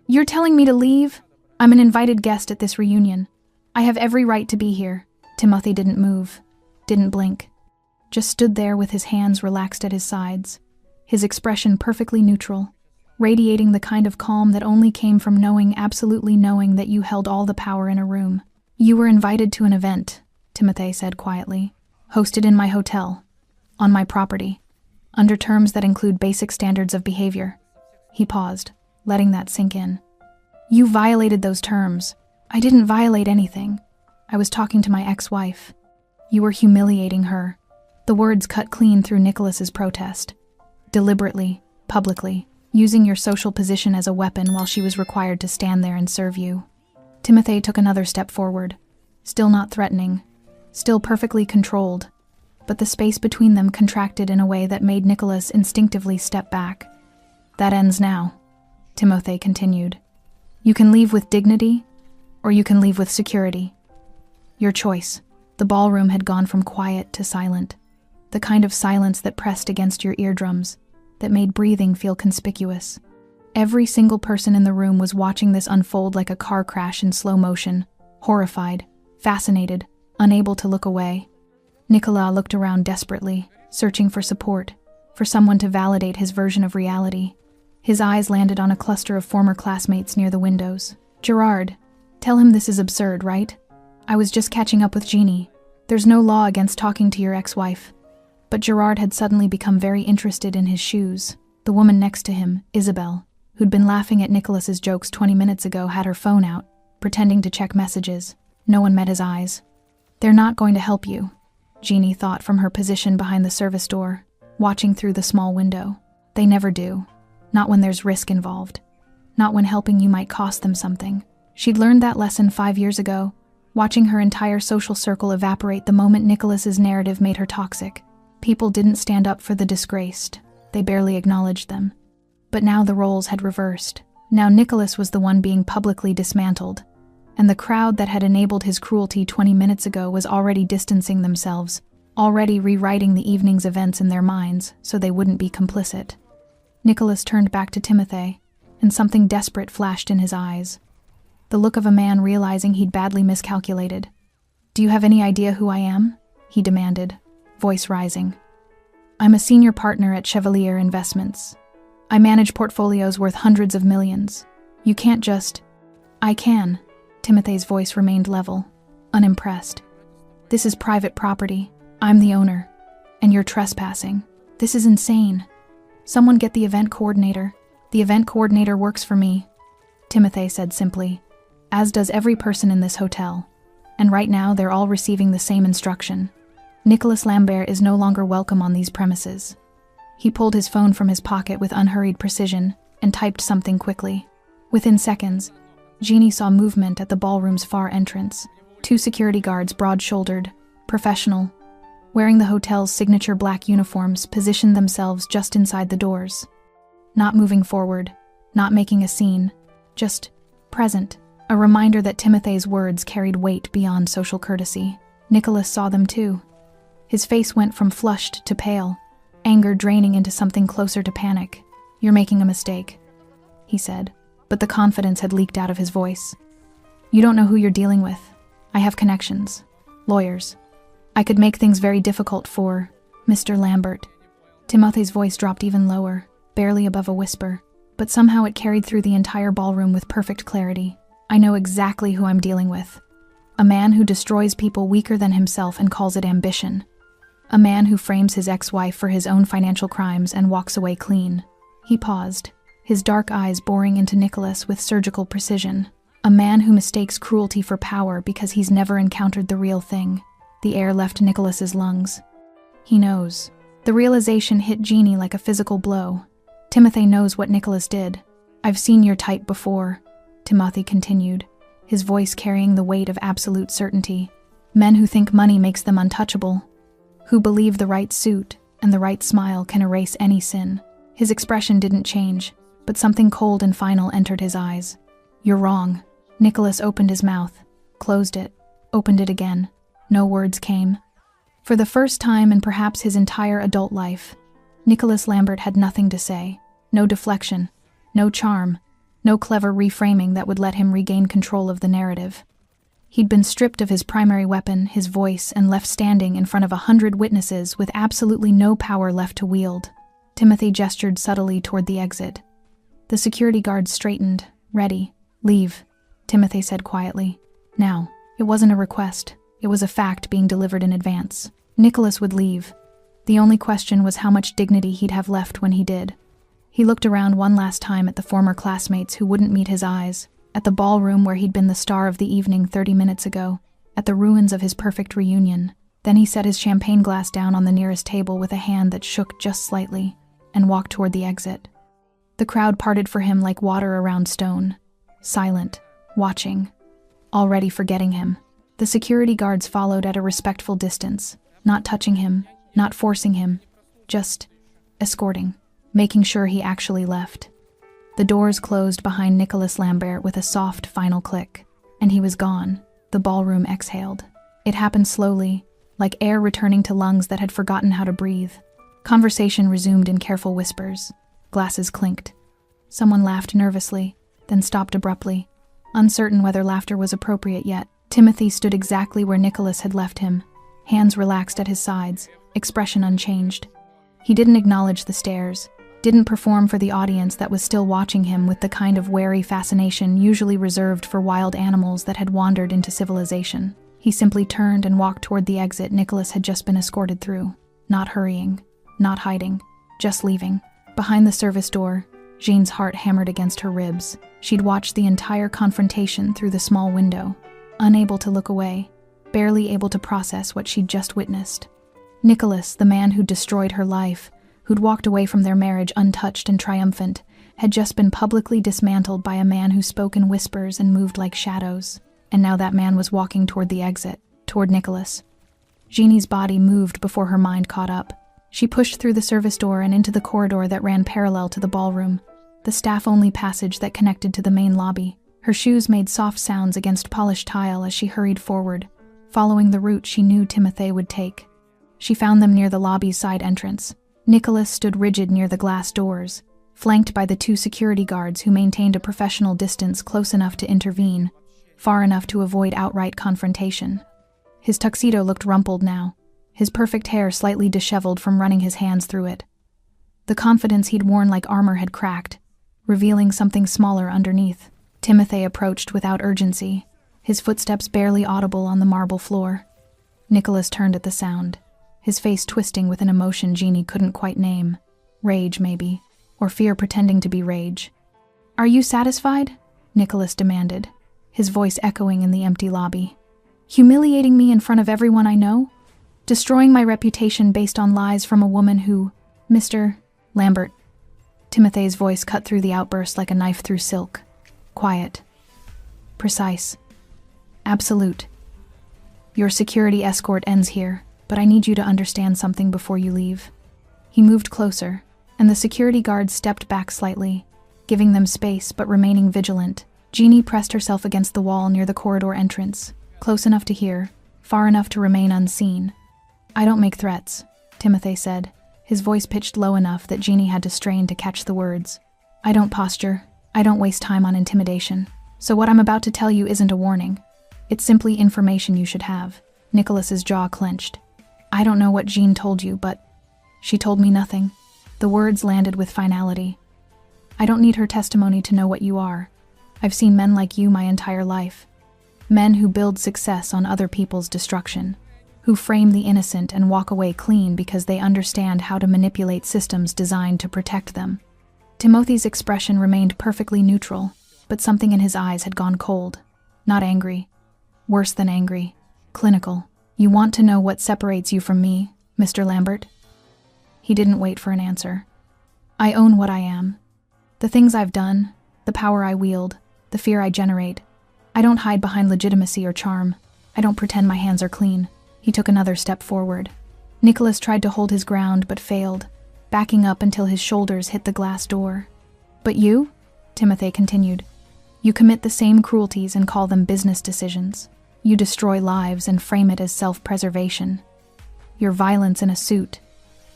Speaker 1: "You're telling me to leave? I'm an invited guest at this reunion. I have every right to be here." Timothy didn't move, didn't blink, just stood there with his hands relaxed at his sides, his expression perfectly neutral, radiating the kind of calm that only came from absolutely knowing that you held all the power in a room. "You were invited to an event," Timothy said quietly, "hosted in my hotel, on my property, under terms that include basic standards of behavior." He paused, letting that sink in. "You violated those terms." "I didn't violate anything. I was talking to my ex-wife." "You were humiliating her." The words cut clean through Nicholas's protest. "Deliberately, publicly, using your social position as a weapon while she was required to stand there and serve you." Timothy took another step forward, still not threatening, still perfectly controlled, but the space between them contracted in a way that made Nicholas instinctively step back. "That ends now," Timothy continued. "You can leave with dignity, or you can leave with security. Your choice." The ballroom had gone from quiet to silent, the kind of silence that pressed against your eardrums, that made breathing feel conspicuous. Every single person in the room was watching this unfold like a car crash in slow motion, horrified, fascinated, unable to look away. Nicolas looked around desperately, searching for support, for someone to validate his version of reality. His eyes landed on a cluster of former classmates near the windows. "Gerard, tell him this is absurd, right? I was just catching up with Jeannie. There's no law against talking to your ex-wife." But Gerard had suddenly become very interested in his shoes. The woman next to him, Isabel, who'd been laughing at Nicholas's jokes 20 minutes ago, had her phone out, pretending to check messages. No one met his eyes. "They're not going to help you," Jeannie thought from her position behind the service door, watching through the small window. "They never do. Not when there's risk involved. Not when helping you might cost them something." She'd learned that lesson 5 years ago, watching her entire social circle evaporate the moment Nicholas's narrative made her toxic. People didn't stand up for the disgraced. They barely acknowledged them. But now the roles had reversed. Now Nicholas was the one being publicly dismantled, and the crowd that had enabled his cruelty 20 minutes ago was already distancing themselves, already rewriting the evening's events in their minds so they wouldn't be complicit. Nicholas turned back to Timothy, and something desperate flashed in his eyes. The look of a man realizing he'd badly miscalculated. "Do you have any idea who I am?" he demanded, voice rising. "I'm a senior partner at Chevalier Investments. I manage portfolios worth hundreds of millions. You can't just—" "I can." Timothy's voice remained level, unimpressed. "This is private property. I'm the owner. And you're trespassing. This is insane. Someone get the event coordinator. The event coordinator works for me," Timothy said simply, "as does every person in this hotel. And right now they're all receiving the same instruction. Nicholas Lambert is no longer welcome on these premises." He pulled his phone from his pocket with unhurried precision and typed something quickly. Within seconds, Jeannie saw movement at the ballroom's far entrance. 2 security guards, broad-shouldered, professional, wearing the hotel's signature black uniforms, positioned themselves just inside the doors. Not moving forward, not making a scene, just present, a reminder that Timothy's words carried weight beyond social courtesy. Nicholas saw them too. His face went from flushed to pale, anger draining into something closer to panic. "You're making a mistake," he said, but the confidence had leaked out of his voice. "You don't know who you're dealing with. I have connections, lawyers. I could make things very difficult for Mr. Lambert." Timothy's voice dropped even lower, barely above a whisper, but somehow it carried through the entire ballroom with perfect clarity. "I know exactly who I'm dealing with. A man who destroys people weaker than himself and calls it ambition. A man who frames his ex-wife for his own financial crimes and walks away clean." He paused, his dark eyes boring into Nicholas with surgical precision. "A man who mistakes cruelty for power because he's never encountered the real thing." The air left Nicholas's lungs. "He knows," The realization hit Jeannie like a physical blow. Timothy knows what Nicholas did. I've seen your type before, Timothy continued, his voice carrying the weight of absolute certainty. Men who think money makes them untouchable, who believe the right suit and the right smile can erase any sin. His expression didn't change, but something cold and final entered his eyes. You're wrong. Nicholas opened his mouth, closed it, opened it again. No words came. For the first time in perhaps his entire adult life, Nicholas Lambert had nothing to say. No deflection, no charm, no clever reframing that would let him regain control of the narrative. He'd been stripped of his primary weapon, his voice, and left standing in front of 100 witnesses with absolutely no power left to wield. Timothy gestured subtly toward the exit. The security guards straightened, ready. Leave, Timothy said quietly. Now, it wasn't a request. It was a fact being delivered in advance. Nicholas would leave. The only question was how much dignity he'd have left when he did. He looked around one last time at the former classmates who wouldn't meet his eyes, at the ballroom where he'd been the star of the evening 30 minutes ago, at the ruins of his perfect reunion. Then he set his champagne glass down on the nearest table with a hand that shook just slightly, and walked toward the exit. The crowd parted for him like water around stone, silent, watching, already forgetting him. The security guards followed at a respectful distance, not touching him, not forcing him, just escorting, making sure he actually left. The doors closed behind Nicholas Lambert with a soft final click, and he was gone. The ballroom exhaled. It happened slowly, like air returning to lungs that had forgotten how to breathe. Conversation resumed in careful whispers. Glasses clinked. Someone laughed nervously, then stopped abruptly, uncertain whether laughter was appropriate yet. Timothy stood exactly where Nicholas had left him, hands relaxed at his sides, expression unchanged. He didn't acknowledge the stares, didn't perform for the audience that was still watching him with the kind of wary fascination usually reserved for wild animals that had wandered into civilization. He simply turned and walked toward the exit Nicholas had just been escorted through, not hurrying, not hiding, just leaving. Behind the service door, Jean's heart hammered against her ribs. She'd watched the entire confrontation through the small window, unable to look away, barely able to process what she'd just witnessed. Nicholas, the man who'd destroyed her life, who'd walked away from their marriage untouched and triumphant, had just been publicly dismantled by a man who spoke in whispers and moved like shadows. And now that man was walking toward the exit, toward Nicholas. Jeannie's body moved before her mind caught up. She pushed through the service door and into the corridor that ran parallel to the ballroom, the staff-only passage that connected to the main lobby. Her shoes made soft sounds against polished tile as she hurried forward, following the route she knew Timothy would take. She found them near the lobby's side entrance. Nicholas stood rigid near the glass doors, flanked by the 2 security guards who maintained a professional distance close enough to intervene, far enough to avoid outright confrontation. His tuxedo looked rumpled now, his perfect hair slightly disheveled from running his hands through it. The confidence he'd worn like armor had cracked, revealing something smaller underneath. Timothy approached without urgency, his footsteps barely audible on the marble floor. Nicholas turned at the sound, his face twisting with an emotion Jeannie couldn't quite name. Rage, maybe, or fear pretending to be rage. "Are you satisfied?" Nicholas demanded, his voice echoing in the empty lobby. "Humiliating me in front of everyone I know? Destroying my reputation based on lies from a woman who, Mr. Lambert." Timothy's voice cut through the outburst like a knife through silk. Quiet. Precise. Absolute. "Your security escort ends here, but I need you to understand something before you leave." He moved closer, and the security guards stepped back slightly, giving them space but remaining vigilant. Jeannie pressed herself against the wall near the corridor entrance, close enough to hear, far enough to remain unseen. "I don't make threats," Timothy said, his voice pitched low enough that Jeannie had to strain to catch the words. "I don't posture. I don't waste time on intimidation. So what I'm about to tell you isn't a warning. It's simply information you should have." Nicholas's jaw clenched. "I don't know what Jean told you, but..." "She told me nothing." The words landed with finality. "I don't need her testimony to know what you are. I've seen men like you my entire life. Men who build success on other people's destruction, who frame the innocent and walk away clean because they understand how to manipulate systems designed to protect them." Timothy's expression remained perfectly neutral, but something in his eyes had gone cold. Not angry. Worse than angry. Clinical. "You want to know what separates you from me, Mr. Lambert?" He didn't wait for an answer. I own what I am. The things I've done, the power I wield, the fear I generate. I don't hide behind legitimacy or charm. I don't pretend my hands are clean. He took another step forward. Nicholas tried to hold his ground but failed, backing up until his shoulders hit the glass door. But you, Timothy continued, you commit the same cruelties and call them business decisions. You destroy lives and frame it as self-preservation. You're violence in a suit,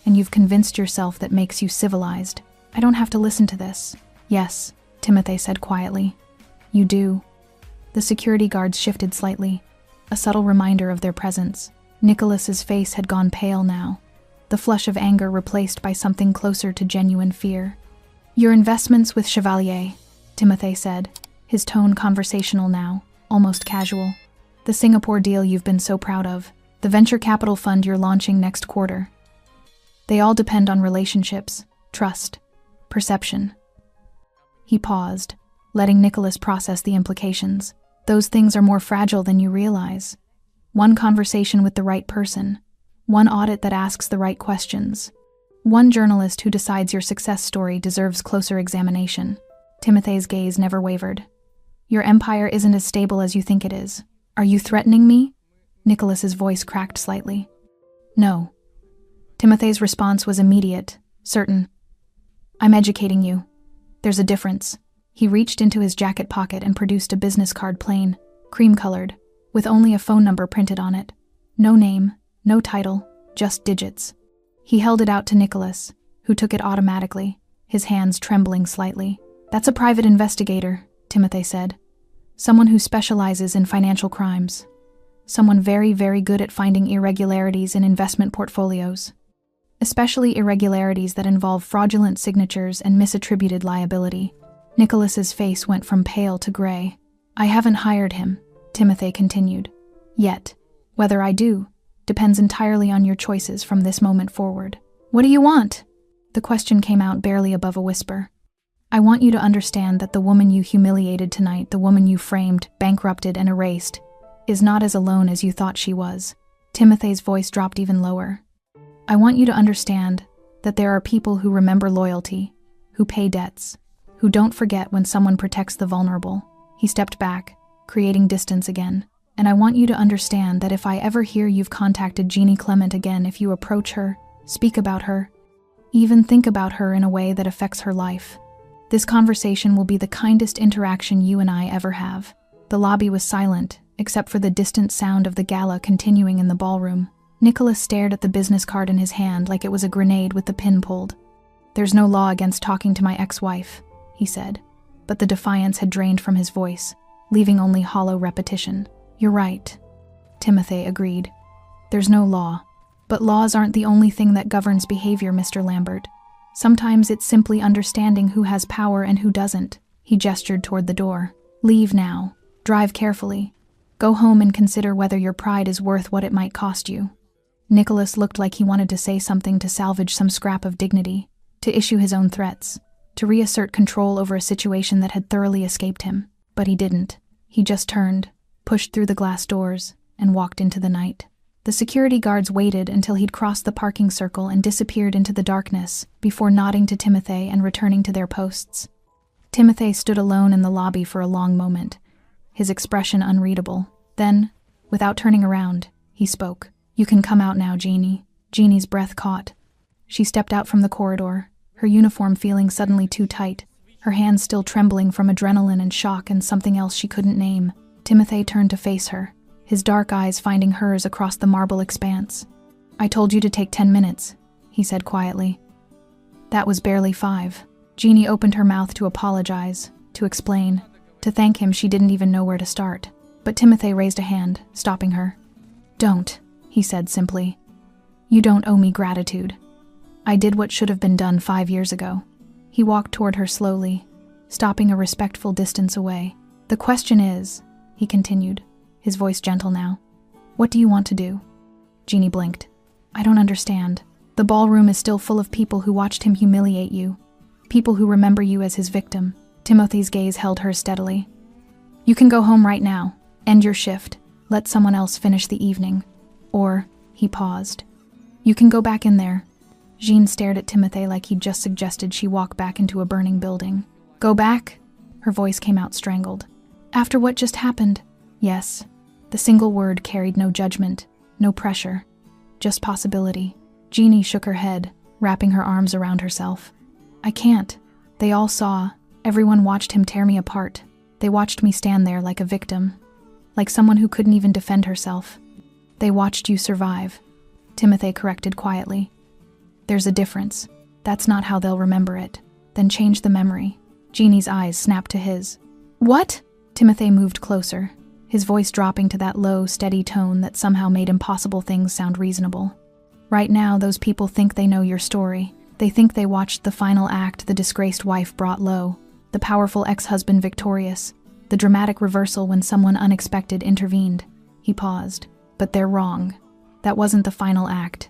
Speaker 1: and you've convinced yourself that makes you civilized. I don't have to listen to this. Yes, Timothy said quietly. You do. The security guards shifted slightly, a subtle reminder of their presence. Nicholas's face had gone pale now, the flush of anger replaced by something closer to genuine fear. Your investments with Chevalier, Timothy said, his tone conversational now, almost casual. The Singapore deal you've been so proud of, the venture capital fund you're launching next quarter. They all depend on relationships, trust, perception. He paused, letting Nicholas process the implications. Those things are more fragile than you realize. One conversation with the right person, one audit that asks the right questions, one journalist who decides your success story deserves closer examination. Timothy's gaze never wavered. Your empire isn't as stable as you think it is. Are you threatening me? Nicholas's voice cracked slightly. No. Timothy's response was immediate, certain. I'm educating you. There's a difference. He reached into his jacket pocket and produced a business card, plain, cream-colored, with only a phone number printed on it. No name, no title, just digits. He held it out to Nicholas, who took it automatically, his hands trembling slightly. That's a private investigator, Timothy said. Someone who specializes in financial crimes. Someone very, very good at finding irregularities in investment portfolios. Especially irregularities that involve fraudulent signatures and misattributed liability. Nicholas's face went from pale to gray. I haven't hired him, Timothy continued. Yet. Whether I do, depends entirely on your choices from this moment forward. What do you want? The question came out barely above a whisper. I want you to understand that the woman you humiliated tonight, the woman you framed, bankrupted, and erased, is not as alone as you thought she was. Timothy's voice dropped even lower. I want you to understand that there are people who remember loyalty, who pay debts, who don't forget when someone protects the vulnerable. He stepped back, creating distance again. And I want you to understand that if I ever hear you've contacted Jeannie Clement again, if you approach her, speak about her, even think about her in a way that affects her life, this conversation will be the kindest interaction you and I ever have. The lobby was silent, except for the distant sound of the gala continuing in the ballroom. Nicholas stared at the business card in his hand like it was a grenade with the pin pulled. There's no law against talking to my ex-wife, he said, but the defiance had drained from his voice, leaving only hollow repetition. You're right, Timothy agreed. There's no law, but laws aren't the only thing that governs behavior, Mr. Lambert. Sometimes it's simply understanding who has power and who doesn't. He gestured toward the door. Leave now. Drive carefully. Go home and consider whether your pride is worth what it might cost you. Nicholas looked like he wanted to say something to salvage some scrap of dignity, to issue his own threats, to reassert control over a situation that had thoroughly escaped him. But he didn't. He just turned, pushed through the glass doors, and walked into the night. The security guards waited until he'd crossed the parking circle and disappeared into the darkness before nodding to Timothy and returning to their posts. Timothy stood alone in the lobby for a long moment, his expression unreadable. Then, without turning around, he spoke. You can come out now, Jeannie. Jeannie's breath caught. She stepped out from the corridor, her uniform feeling suddenly too tight, her hands still trembling from adrenaline and shock and something else she couldn't name. Timothy turned to face her, his dark eyes finding hers across the marble expanse. I told you to take 10 minutes, he said quietly. That was barely 5. Jeannie opened her mouth to apologize, to explain, to thank him. She didn't even know where to start. But Timothy raised a hand, stopping her. Don't, he said simply. You don't owe me gratitude. I did what should have been done 5 years ago. He walked toward her slowly, stopping a respectful distance away. The question is, he continued, his voice gentle now, what do you want to do? Jeannie blinked. I don't understand. The ballroom is still full of people who watched him humiliate you, people who remember you as his victim. Timothy's gaze held her steadily. You can go home right now, end your shift, let someone else finish the evening. Or, he paused, you can go back in there, Jean stared at Timothy like he'd just suggested she walk back into a burning building. Go back? Her voice came out strangled. After what just happened? Yes. The single word carried no judgment, no pressure, just possibility. Jeannie shook her head, wrapping her arms around herself. I can't. They all saw. Everyone watched him tear me apart. They watched me stand there like a victim, like someone who couldn't even defend herself. They watched you survive, Timothy corrected quietly. There's a difference. That's not how they'll remember it. Then change the memory. Jeannie's eyes snapped to his. What? Timothy moved closer, his voice dropping to that low, steady tone that somehow made impossible things sound reasonable. Right now, those people think they know your story. They think they watched the final act the disgraced wife brought low, the powerful ex-husband victorious, the dramatic reversal when someone unexpected intervened. He paused. But they're wrong. That wasn't the final act.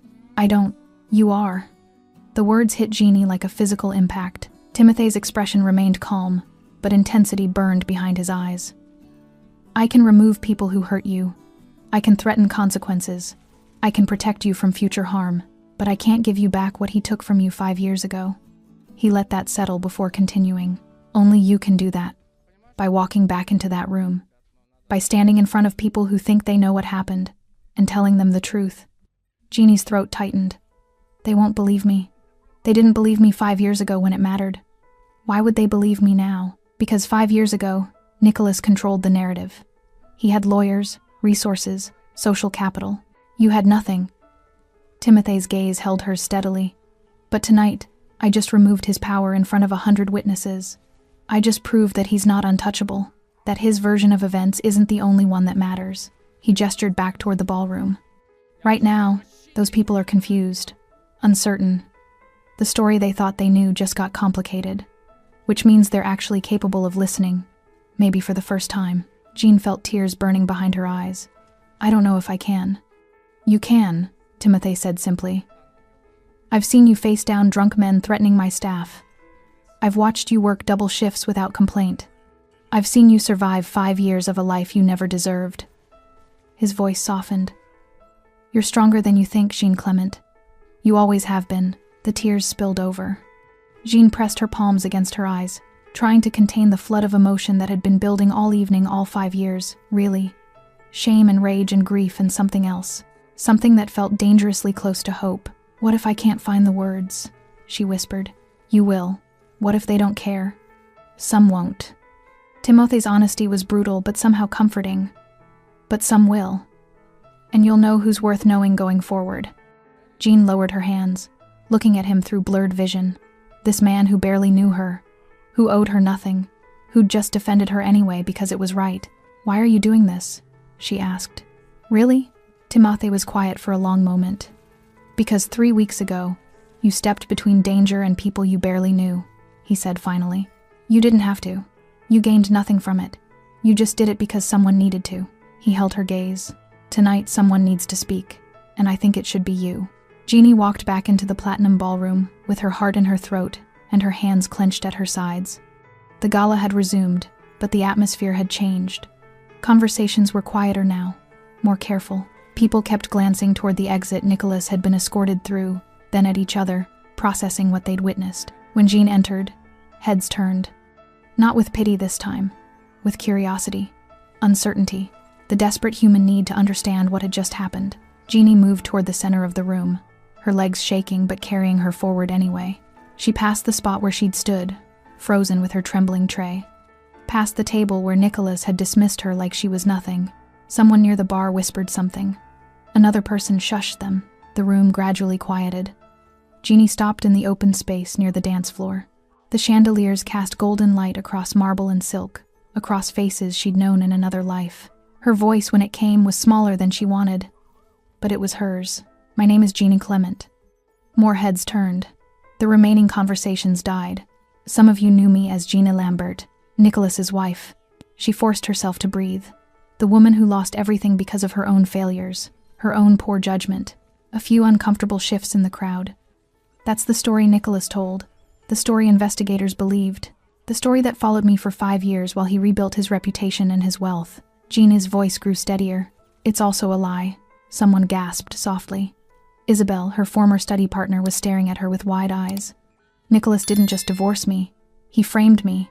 Speaker 1: You are. The words hit Jeannie like a physical impact. Timothy's expression remained calm, but intensity burned behind his eyes. I can remove people who hurt you. I can threaten consequences. I can protect you from future harm, but I can't give you back what he took from you 5 years ago. He let that settle before continuing. Only you can do that. By walking back into that room. By standing in front of people who think they know what happened, and telling them the truth. Jeannie's throat tightened. They won't believe me. They didn't believe me 5 years ago when it mattered. Why would they believe me now? Because 5 years ago, Nicholas controlled the narrative. He had lawyers, resources, social capital. You had nothing. Timothy's gaze held hers steadily. But tonight, I just removed his power in front of 100 witnesses. I just proved that he's not untouchable, that his version of events isn't the only one that matters. He gestured back toward the ballroom. Right now, those people are confused, uncertain. The story they thought they knew just got complicated, which means they're actually capable of listening, maybe for the first time. Jean felt tears burning behind her eyes. I don't know if I can. You can, Timothy said simply. I've seen you face down drunk men threatening my staff. I've watched you work double shifts without complaint. I've seen you survive 5 years of a life you never deserved. His voice softened. You're stronger than you think, Jean Clement. You always have been. The tears spilled over. Jean pressed her palms against her eyes, trying to contain the flood of emotion that had been building all evening, all 5 years, really. Shame and rage and grief and something else. Something that felt dangerously close to hope. What if I can't find the words? She whispered. You will. What if they don't care? Some won't. Timothy's honesty was brutal but somehow comforting. But some will. And you'll know who's worth knowing going forward. Jean lowered her hands, looking at him through blurred vision. This man who barely knew her, who owed her nothing, who'd just defended her anyway because it was right. Why are you doing this? She asked. Really? Timothy was quiet for a long moment. Because 3 weeks ago, you stepped between danger and people you barely knew, he said finally. You didn't have to. You gained nothing from it. You just did it because someone needed to. He held her gaze. Tonight, someone needs to speak, and I think it should be you. Jeannie walked back into the platinum ballroom, with her heart in her throat and her hands clenched at her sides. The gala had resumed, but the atmosphere had changed. Conversations were quieter now, more careful. People kept glancing toward the exit Nicholas had been escorted through, then at each other, processing what they'd witnessed. When Jean entered, heads turned. Not with pity this time, with curiosity, uncertainty, the desperate human need to understand what had just happened. Jeannie moved toward the center of the room, her legs shaking but carrying her forward anyway. She passed the spot where she'd stood, frozen with her trembling tray. Past the table where Nicholas had dismissed her like she was nothing. Someone near the bar whispered something. Another person shushed them. The room gradually quieted. Jeannie stopped in the open space near the dance floor. The chandeliers cast golden light across marble and silk, across faces she'd known in another life. Her voice, when it came, was smaller than she wanted. But it was hers. My name is Jeannie Clement. More heads turned. The remaining conversations died. Some of you knew me as Gina Lambert, Nicholas's wife. She forced herself to breathe. The woman who lost everything because of her own failures, her own poor judgment. A few uncomfortable shifts in the crowd. That's the story Nicholas told. The story investigators believed. The story that followed me for 5 years while he rebuilt his reputation and his wealth. Gina's voice grew steadier. It's also a lie. Someone gasped softly. Isabel, her former study partner, was staring at her with wide eyes. Nicholas didn't just divorce me. He framed me.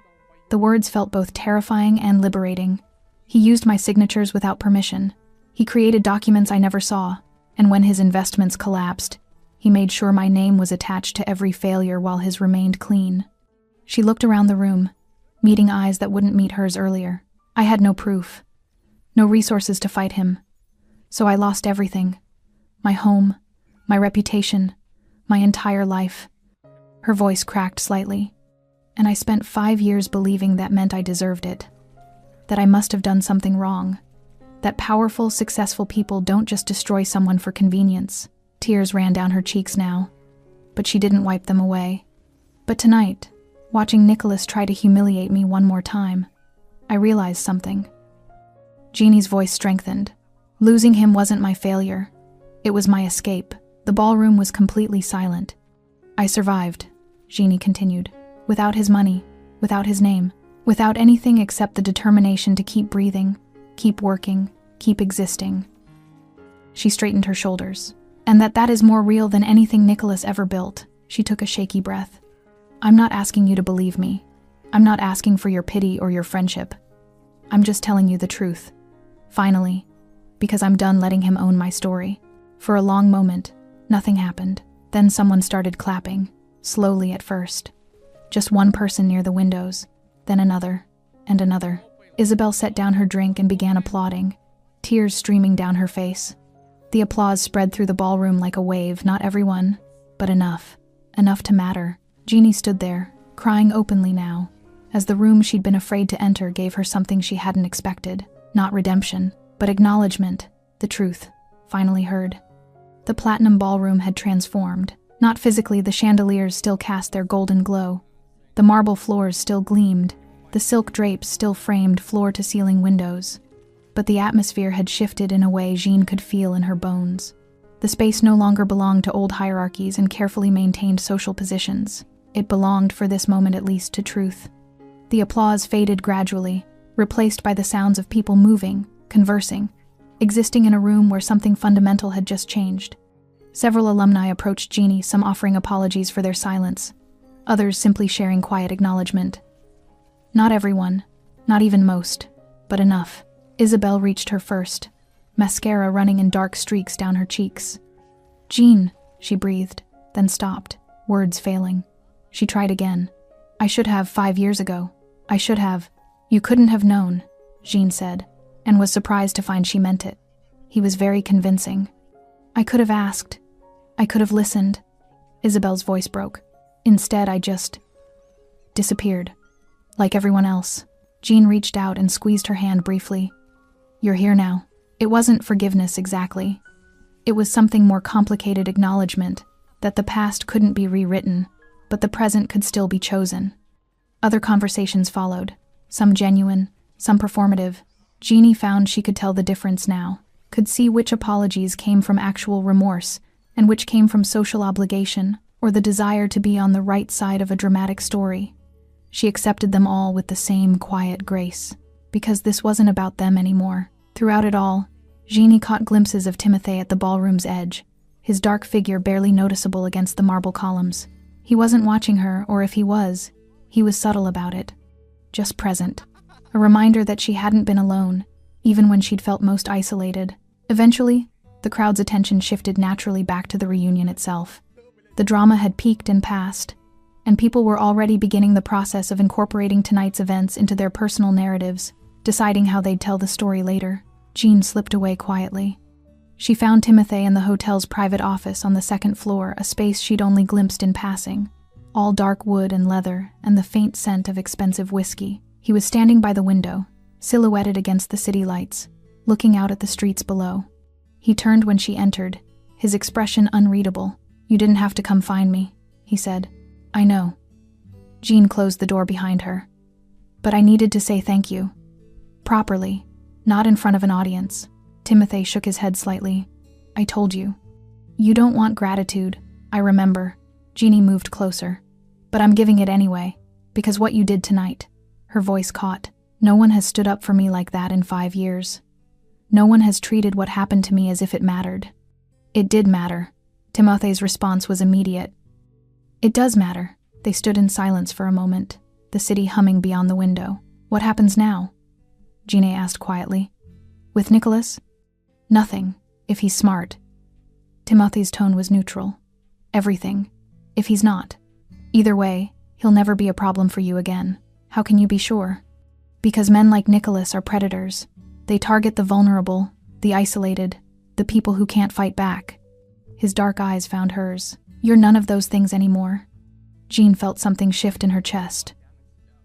Speaker 1: The words felt both terrifying and liberating. He used my signatures without permission. He created documents I never saw, and when his investments collapsed, he made sure my name was attached to every failure while his remained clean. She looked around the room, meeting eyes that wouldn't meet hers earlier. I had no proof, no resources to fight him. So I lost everything. My home, my reputation, my entire life. Her voice cracked slightly, and I spent 5 years believing that meant I deserved it. That I must have done something wrong. That powerful, successful people don't just destroy someone for convenience. Tears ran down her cheeks now, but she didn't wipe them away. But tonight, watching Nicholas try to humiliate me one more time, I realized something. Jeannie's voice strengthened. Losing him wasn't my failure. It was my escape. The ballroom was completely silent. I survived, Jeannie continued, without his money, without his name, without anything except the determination to keep breathing, keep working, keep existing. She straightened her shoulders. And that is more real than anything Nicholas ever built. She took a shaky breath. I'm not asking you to believe me. I'm not asking for your pity or your friendship. I'm just telling you the truth. Finally, because I'm done letting him own my story. For a long moment, nothing happened. Then someone started clapping, slowly at first. Just one person near the windows, then another, and another. Isabel set down her drink and began applauding, tears streaming down her face. The applause spread through the ballroom like a wave, not everyone, but enough. Enough to matter. Jeannie stood there, crying openly now, as the room she'd been afraid to enter gave her something she hadn't expected. Not redemption, but acknowledgement, the truth, finally heard. The platinum ballroom had transformed. Not physically, the chandeliers still cast their golden glow. The marble floors still gleamed. The silk drapes still framed floor-to-ceiling windows. But the atmosphere had shifted in a way Jeanne could feel in her bones. The space no longer belonged to old hierarchies and carefully maintained social positions. It belonged, for this moment at least, to truth. The applause faded gradually, replaced by the sounds of people moving, conversing, existing in a room where something fundamental had just changed. Several alumni approached Jeannie, some offering apologies for their silence, others simply sharing quiet acknowledgement. Not everyone, not even most, but enough. Isabel reached her first, mascara running in dark streaks down her cheeks. "Jeanne," she breathed, then stopped, words failing. She tried again. "I should have 5 years ago. I should have." "You couldn't have known," Jeanne said, and was surprised to find she meant it. He was very convincing. "I could have asked. I could have listened." Isabel's voice broke. "Instead, I just disappeared. Like everyone else." Jeanne reached out and squeezed her hand briefly. "You're here now." It wasn't forgiveness exactly. It was something more complicated: acknowledgement that the past couldn't be rewritten, but the present could still be chosen. Other conversations followed, some genuine, some performative. Jeannie found she could tell the difference now, could see which apologies came from actual remorse and which came from social obligation or the desire to be on the right side of a dramatic story. She accepted them all with the same quiet grace, because this wasn't about them anymore. Throughout it all, Jeannie caught glimpses of Timothy at the ballroom's edge, his dark figure barely noticeable against the marble columns. He wasn't watching her, or if he was subtle about it. Just present. A reminder that she hadn't been alone, even when she'd felt most isolated. Eventually, the crowd's attention shifted naturally back to the reunion itself. The drama had peaked and passed, and people were already beginning the process of incorporating tonight's events into their personal narratives, deciding how they'd tell the story later. Jeanne slipped away quietly. She found Timothy in the hotel's private office on the second floor, a space she'd only glimpsed in passing. All dark wood and leather, and the faint scent of expensive whiskey. He was standing by the window, silhouetted against the city lights, looking out at the streets below. He turned when she entered, his expression unreadable. "You didn't have to come find me," he said. "I know." Jeanne closed the door behind her. "But I needed to say thank you. Properly, not in front of an audience." Timothy shook his head slightly. "I told you. You don't want gratitude, I remember." Jeannie moved closer. "But I'm giving it anyway, because what you did tonight." Her voice caught. "No one has stood up for me like that in 5 years. No one has treated what happened to me as if it mattered." It did matter. Timothy's response was immediate. It does matter. They stood in silence for a moment, the city humming beyond the window. What happens now? Jeanne asked quietly. With Nicholas? Nothing, if he's smart. Timothy's tone was neutral. Everything, if he's not. Either way, he'll never be a problem for you again. How can you be sure? Because men like Nicholas are predators. They target the vulnerable, the isolated, the people who can't fight back. His dark eyes found hers. You're none of those things anymore. Jeanne felt something shift in her chest.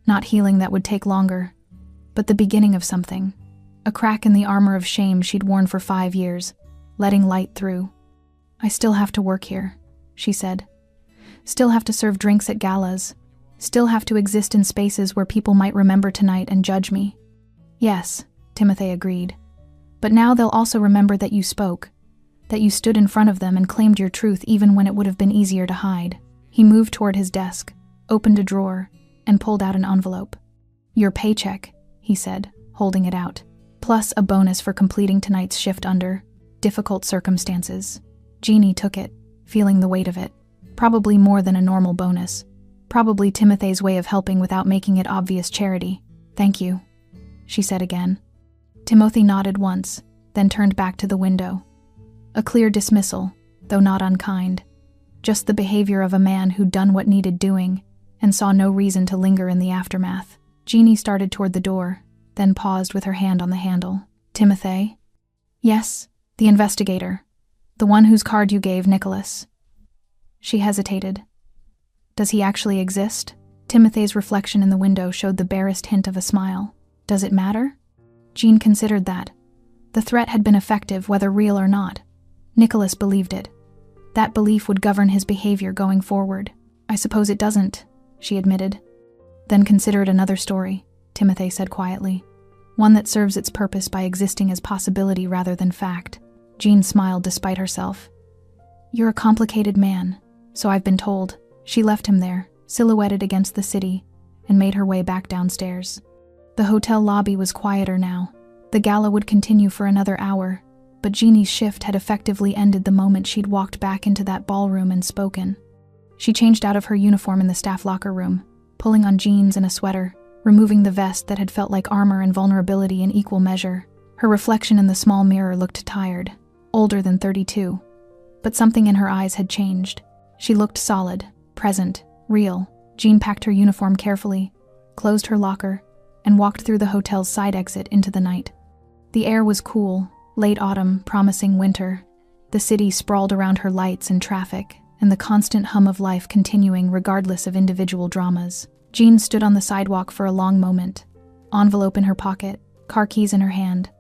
Speaker 1: Not healing that would take longer, but the beginning of something. A crack in the armor of shame she'd worn for 5 years, letting light through. I still have to work here, she said. Still have to serve drinks at galas. Still have to exist in spaces where people might remember tonight and judge me. Yes, Timothy agreed. But now they'll also remember that you spoke, that you stood in front of them and claimed your truth even when it would have been easier to hide. He moved toward his desk, opened a drawer, and pulled out an envelope. Your paycheck, he said, holding it out, plus a bonus for completing tonight's shift under difficult circumstances. Jeanne took it, feeling the weight of it. Probably more than a normal bonus. Probably Timothy's way of helping without making it obvious charity. Thank you, she said again. Timothy nodded once, then turned back to the window. A clear dismissal, though not unkind. Just the behavior of a man who'd done what needed doing and saw no reason to linger in the aftermath. Jeanne started toward the door, then paused with her hand on the handle. Timothy? Yes, the investigator. The one whose card you gave Nicholas. She hesitated. Does he actually exist? Timothy's reflection in the window showed the barest hint of a smile. Does it matter? Jeanne considered that. The threat had been effective, whether real or not. Nicholas believed it. That belief would govern his behavior going forward. I suppose it doesn't, she admitted. Then consider it another story, Timothy said quietly. One that serves its purpose by existing as possibility rather than fact. Jeanne smiled despite herself. You're a complicated man, so I've been told. She left him there, silhouetted against the city, and made her way back downstairs. The hotel lobby was quieter now. The gala would continue for another hour, but Jeanne's shift had effectively ended the moment she'd walked back into that ballroom and spoken. She changed out of her uniform in the staff locker room, pulling on jeans and a sweater, removing the vest that had felt like armor and vulnerability in equal measure. Her reflection in the small mirror looked tired, older than 32. But something in her eyes had changed. She looked solid, present, real. Jeanne packed her uniform carefully, closed her locker, and walked through the hotel's side exit into the night. The air was cool, late autumn, promising winter. The city sprawled around her, lights and traffic, and the constant hum of life continuing regardless of individual dramas. Jeanne stood on the sidewalk for a long moment, envelope in her pocket, car keys in her hand.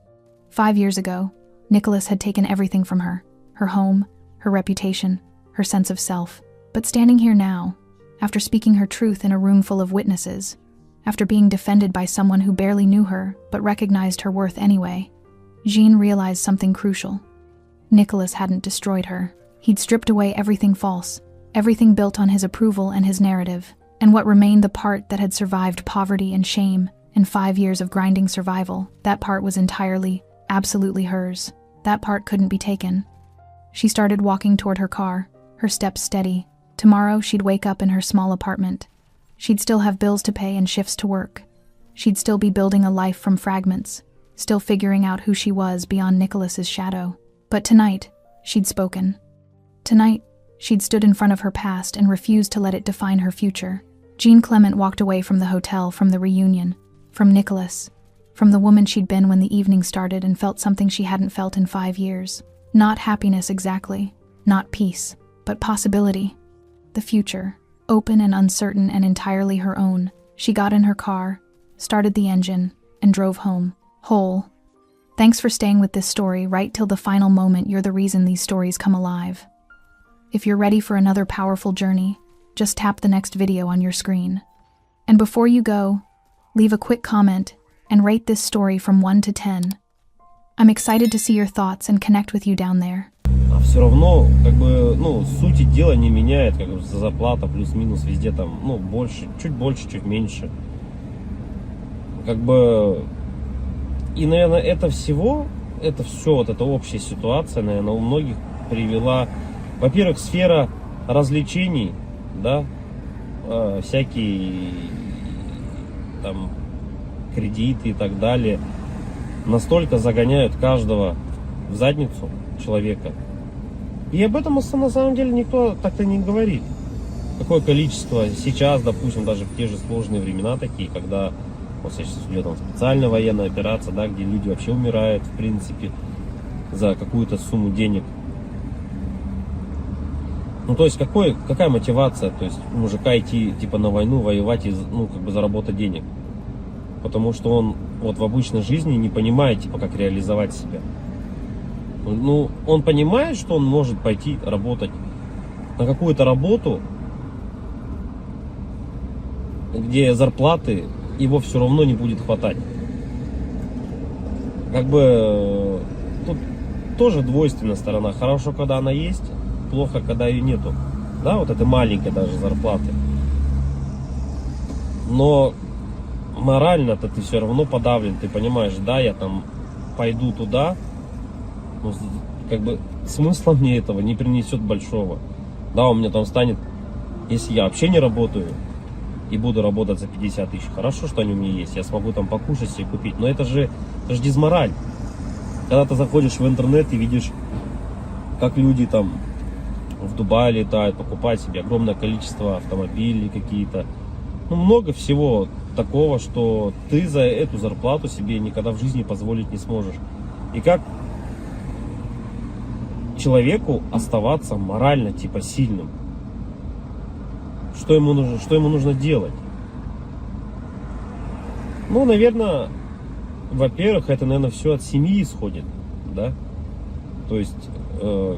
Speaker 1: 5 years ago, Nicholas had taken everything from her home, her reputation, her sense of self. But standing here now, after speaking her truth in a room full of witnesses, after being defended by someone who barely knew her but recognized her worth anyway, Jeanne realized something crucial. Nicholas hadn't destroyed her. He'd stripped away everything false, everything built on his approval and his narrative, and what remained, the part that had survived poverty and shame and 5 years of grinding survival, that part was entirely, absolutely hers. That part couldn't be taken. She started walking toward her car, her steps steady. Tomorrow she'd wake up in her small apartment. She'd still have bills to pay and shifts to work. She'd still be building a life from fragments, still figuring out who she was beyond Nicholas's shadow. But tonight, she'd spoken. Tonight, she'd stood in front of her past and refused to let it define her future. Jeanne Clement walked away from the hotel, from the reunion, from Nicholas, from the woman she'd been when the evening started, and felt something she hadn't felt in 5 years. Not happiness exactly, not peace, but possibility. The future, open and uncertain and entirely her own. She got in her car, started the engine, and drove home, whole. Thanks for staying with this story right till the final moment. You're the reason these stories come alive. If you're ready for another powerful journey, just tap the next video on your screen. And before you go, leave a quick comment and rate this story from 1 to 10. I'm excited to see your thoughts and connect with you down there.
Speaker 2: А все равно, сути дела не меняет, как бы зарплата плюс-минус везде там, больше, чуть меньше. Как бы, и, наверное, это все, вот эта общая ситуация, наверное, у многих привела к во-первых, сфера развлечений, да, всякие там кредиты и так далее, настолько загоняют каждого в задницу человека. И об этом на самом деле никто так-то не говорит. Какое количество сейчас, допустим, даже в те же сложные времена такие, когда вот сейчас идет там специальная военная операция, да, где люди вообще умирают, в принципе, за какую-то сумму денег. Ну, то есть, какая мотивация, то есть, у мужика идти, типа, на войну, воевать и, ну, как бы заработать денег? Потому что он вот в обычной жизни не понимает, типа, как реализовать себя. Ну, он понимает, что он может пойти работать на какую-то работу, где зарплаты его все равно не будет хватать. Как бы, тут тоже двойственная сторона. Хорошо, когда она есть, плохо, когда ее нету. Да, вот это маленькая даже зарплаты. Но морально-то ты все равно подавлен. Ты понимаешь, да, я там пойду туда, но как бы смысла мне этого не принесет большого. Да, у меня там станет, если я вообще не работаю и буду работать за 50 тысяч, хорошо, что они у меня есть, я смогу там покушать себе купить. Но это же дизмораль. Когда ты заходишь в интернет и видишь, как люди там в Дубае летают, покупают себе огромное количество автомобилей какие-то. Ну, много всего такого, что ты за эту зарплату себе никогда в жизни позволить не сможешь. И как человеку оставаться морально, типа, сильным? Что ему нужно делать? Ну, наверное, во-первых, это, наверное, все от семьи исходит, да? То есть,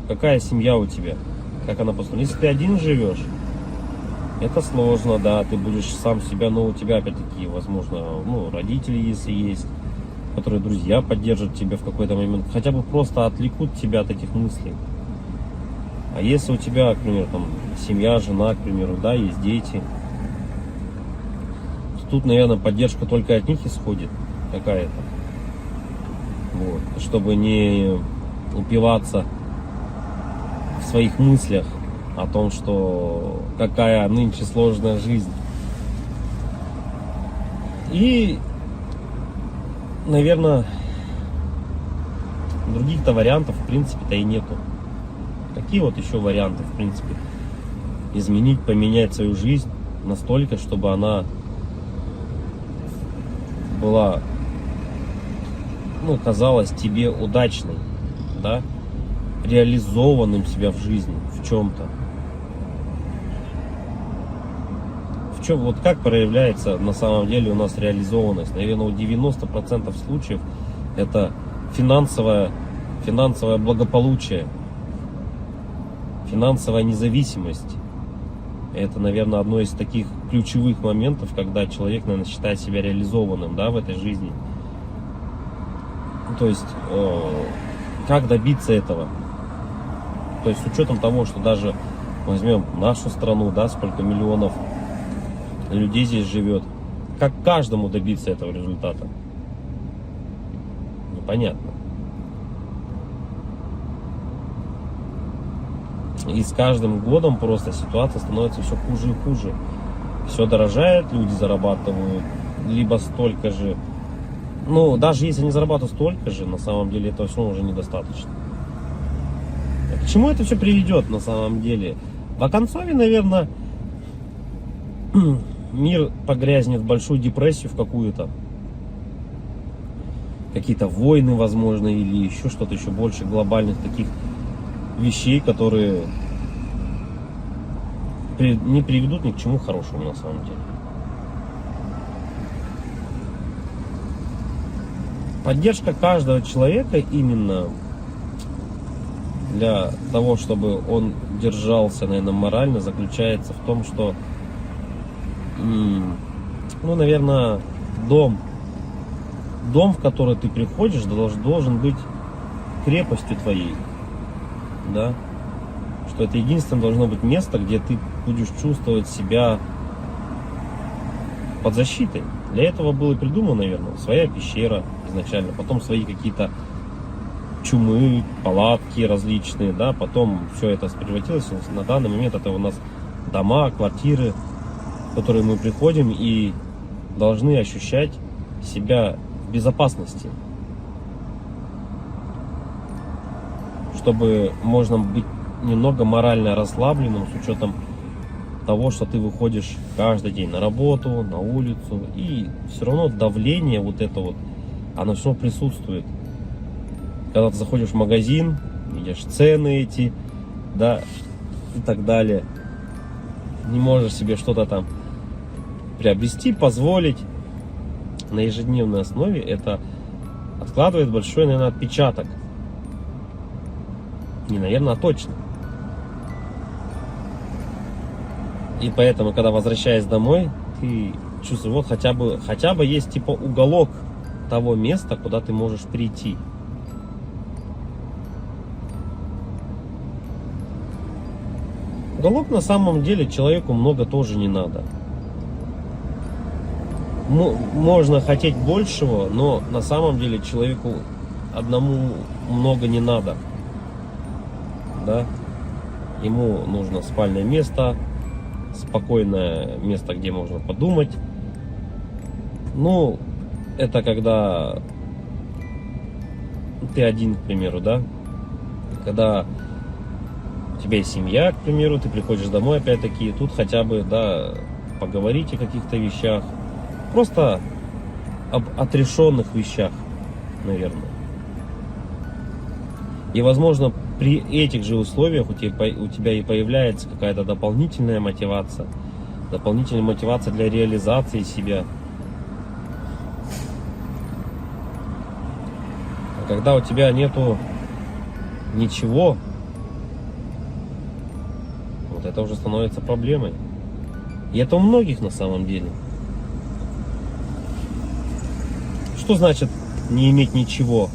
Speaker 2: какая семья у тебя? Как она построена? Если ты один живешь, это сложно, да, ты будешь сам себя, но у тебя, опять-таки, возможно, ну, родители, если есть, которые друзья поддержат тебя в какой-то момент, хотя бы просто отвлекут тебя от этих мыслей. А если у тебя, к примеру, там, семья, жена, к примеру, да, есть дети, то тут, наверное, поддержка только от них исходит какая-то. Вот, чтобы не упиваться в своих мыслях о том, что какая нынче сложная жизнь. И, наверное, других-то вариантов, в принципе-то, и нету. Какие вот еще варианты, в принципе, изменить, поменять свою жизнь настолько, чтобы она была, ну, казалась тебе удачной, да, реализованным себя в жизни, в чем-то. В чем, вот как проявляется на самом деле у нас реализованность? Наверное, у 90% случаев это финансовое благополучие, финансовая независимость. Это, наверное, одно из таких ключевых моментов, когда человек, наверное, считает себя реализованным, да, в этой жизни. То есть, как добиться этого? То есть, с учетом того, что даже возьмем нашу страну, да, сколько миллионов людей здесь живет, как каждому добиться этого результата? Непонятно. И с каждым годом просто ситуация становится все хуже и хуже. Все дорожает, люди зарабатывают либо столько же. Ну, даже если они зарабатывают столько же, на самом деле этого все уже недостаточно. А к чему это все приведет на самом деле? В оконцове, наверное, мир погрязнет в большую депрессию в какую-то. Какие-то войны, возможно, или еще что-то еще больше глобальных таких вещей, которые не приведут ни к чему хорошему на самом деле. Поддержка каждого человека именно для того, чтобы он держался, наверное, морально, заключается в том, что, ну, наверное, дом, в который ты приходишь, должен быть крепостью твоей. Да, что это единственное должно быть место, где ты будешь чувствовать себя под защитой. Для этого было придумано, наверное, своя пещера изначально, потом свои какие-то чумы, палатки различные, да, потом все это превратилось, на данный момент это у нас дома, квартиры, в которые мы приходим и должны ощущать себя в безопасности, чтобы можно быть немного морально расслабленным с учетом того, что ты выходишь каждый день на работу, на улицу, и все равно давление вот это вот, оно все равно присутствует. Когда ты заходишь в магазин, видишь цены эти, да, и так далее, не можешь себе что-то там приобрести, позволить на ежедневной основе, это откладывает большой, наверное, отпечаток. Не, наверное, а точно. И поэтому, когда возвращаясь домой, ты чувствуешь, вот хотя бы есть типа уголок того места, куда ты можешь прийти. Уголок на самом деле человеку много тоже не надо. Можно хотеть большего, но на самом деле человеку одному много не надо. Да? Ему нужно спальное место, спокойное место, где можно подумать. Ну, это когда ты один, к примеру, да? Когда у тебя есть семья, к примеру, ты приходишь домой, опять-таки, тут хотя бы, да, поговорить о каких-то вещах. Просто об отрешенных вещах, наверное. И, возможно, при этих же условиях у тебя и появляется какая-то дополнительная мотивация для реализации себя. А когда у тебя нету ничего, вот это уже становится проблемой. И это у многих на самом деле. Что значит не иметь ничего?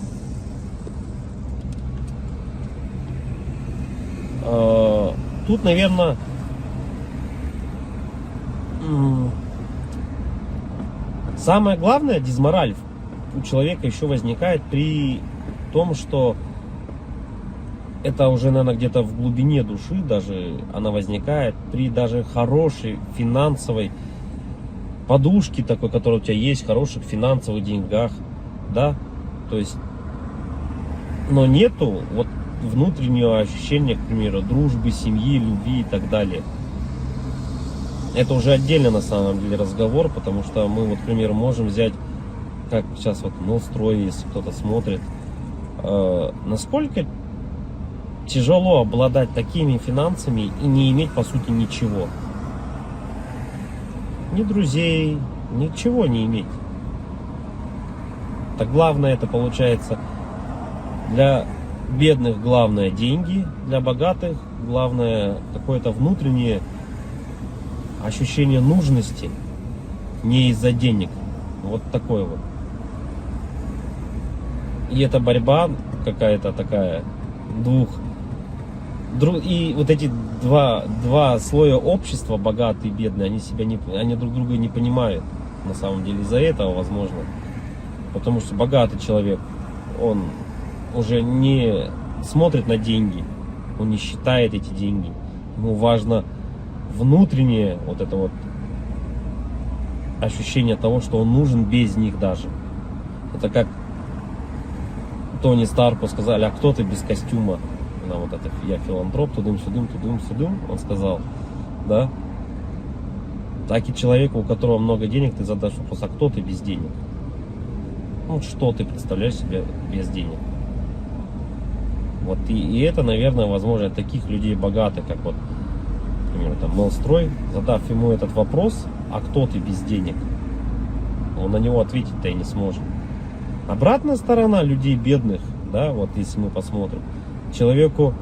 Speaker 2: Тут, наверное, самое главное, дизмораль у человека еще возникает при том, что это уже, наверное, где-то в глубине души даже она возникает при даже хорошей финансовой подушке такой, которая у тебя есть, хороших финансовых деньгах, да, то есть, но нету вот внутреннего ощущения, к примеру, дружбы, семьи, любви и так далее. Это уже отдельно на самом деле разговор, потому что мы, вот, к примеру, можем взять, как сейчас вот Новстрой, если кто-то смотрит, насколько тяжело обладать такими финансами и не иметь, по сути, ничего. Ни друзей, ничего не иметь. Так главное, это получается для бедных главное деньги, для богатых главное какое-то внутреннее ощущение нужности, не из-за денег. Вот такое вот. И это борьба какая-то такая и вот эти два слоя общества, богатые и бедные, они друг друга не понимают. На самом деле из-за этого, возможно. Потому что богатый человек, он уже не смотрит на деньги, он не считает эти деньги. Ему важно внутреннее вот это вот ощущение того, что он нужен без них даже. Это как Тони Старку сказали: а кто ты без костюма? На вот это я филантроп, тудым-сюдым, он сказал, да? Так и человеку, у которого много денег, ты задашь вопрос: а кто ты без денег? Ну, что ты представляешь себе без денег? Вот и это, наверное, возможно, таких людей богатых, как вот, например, там Новстрой, задав ему этот вопрос: а кто ты без денег? Он на него ответить-то и не сможет. Обратная сторона людей бедных, да, вот если мы посмотрим, человеку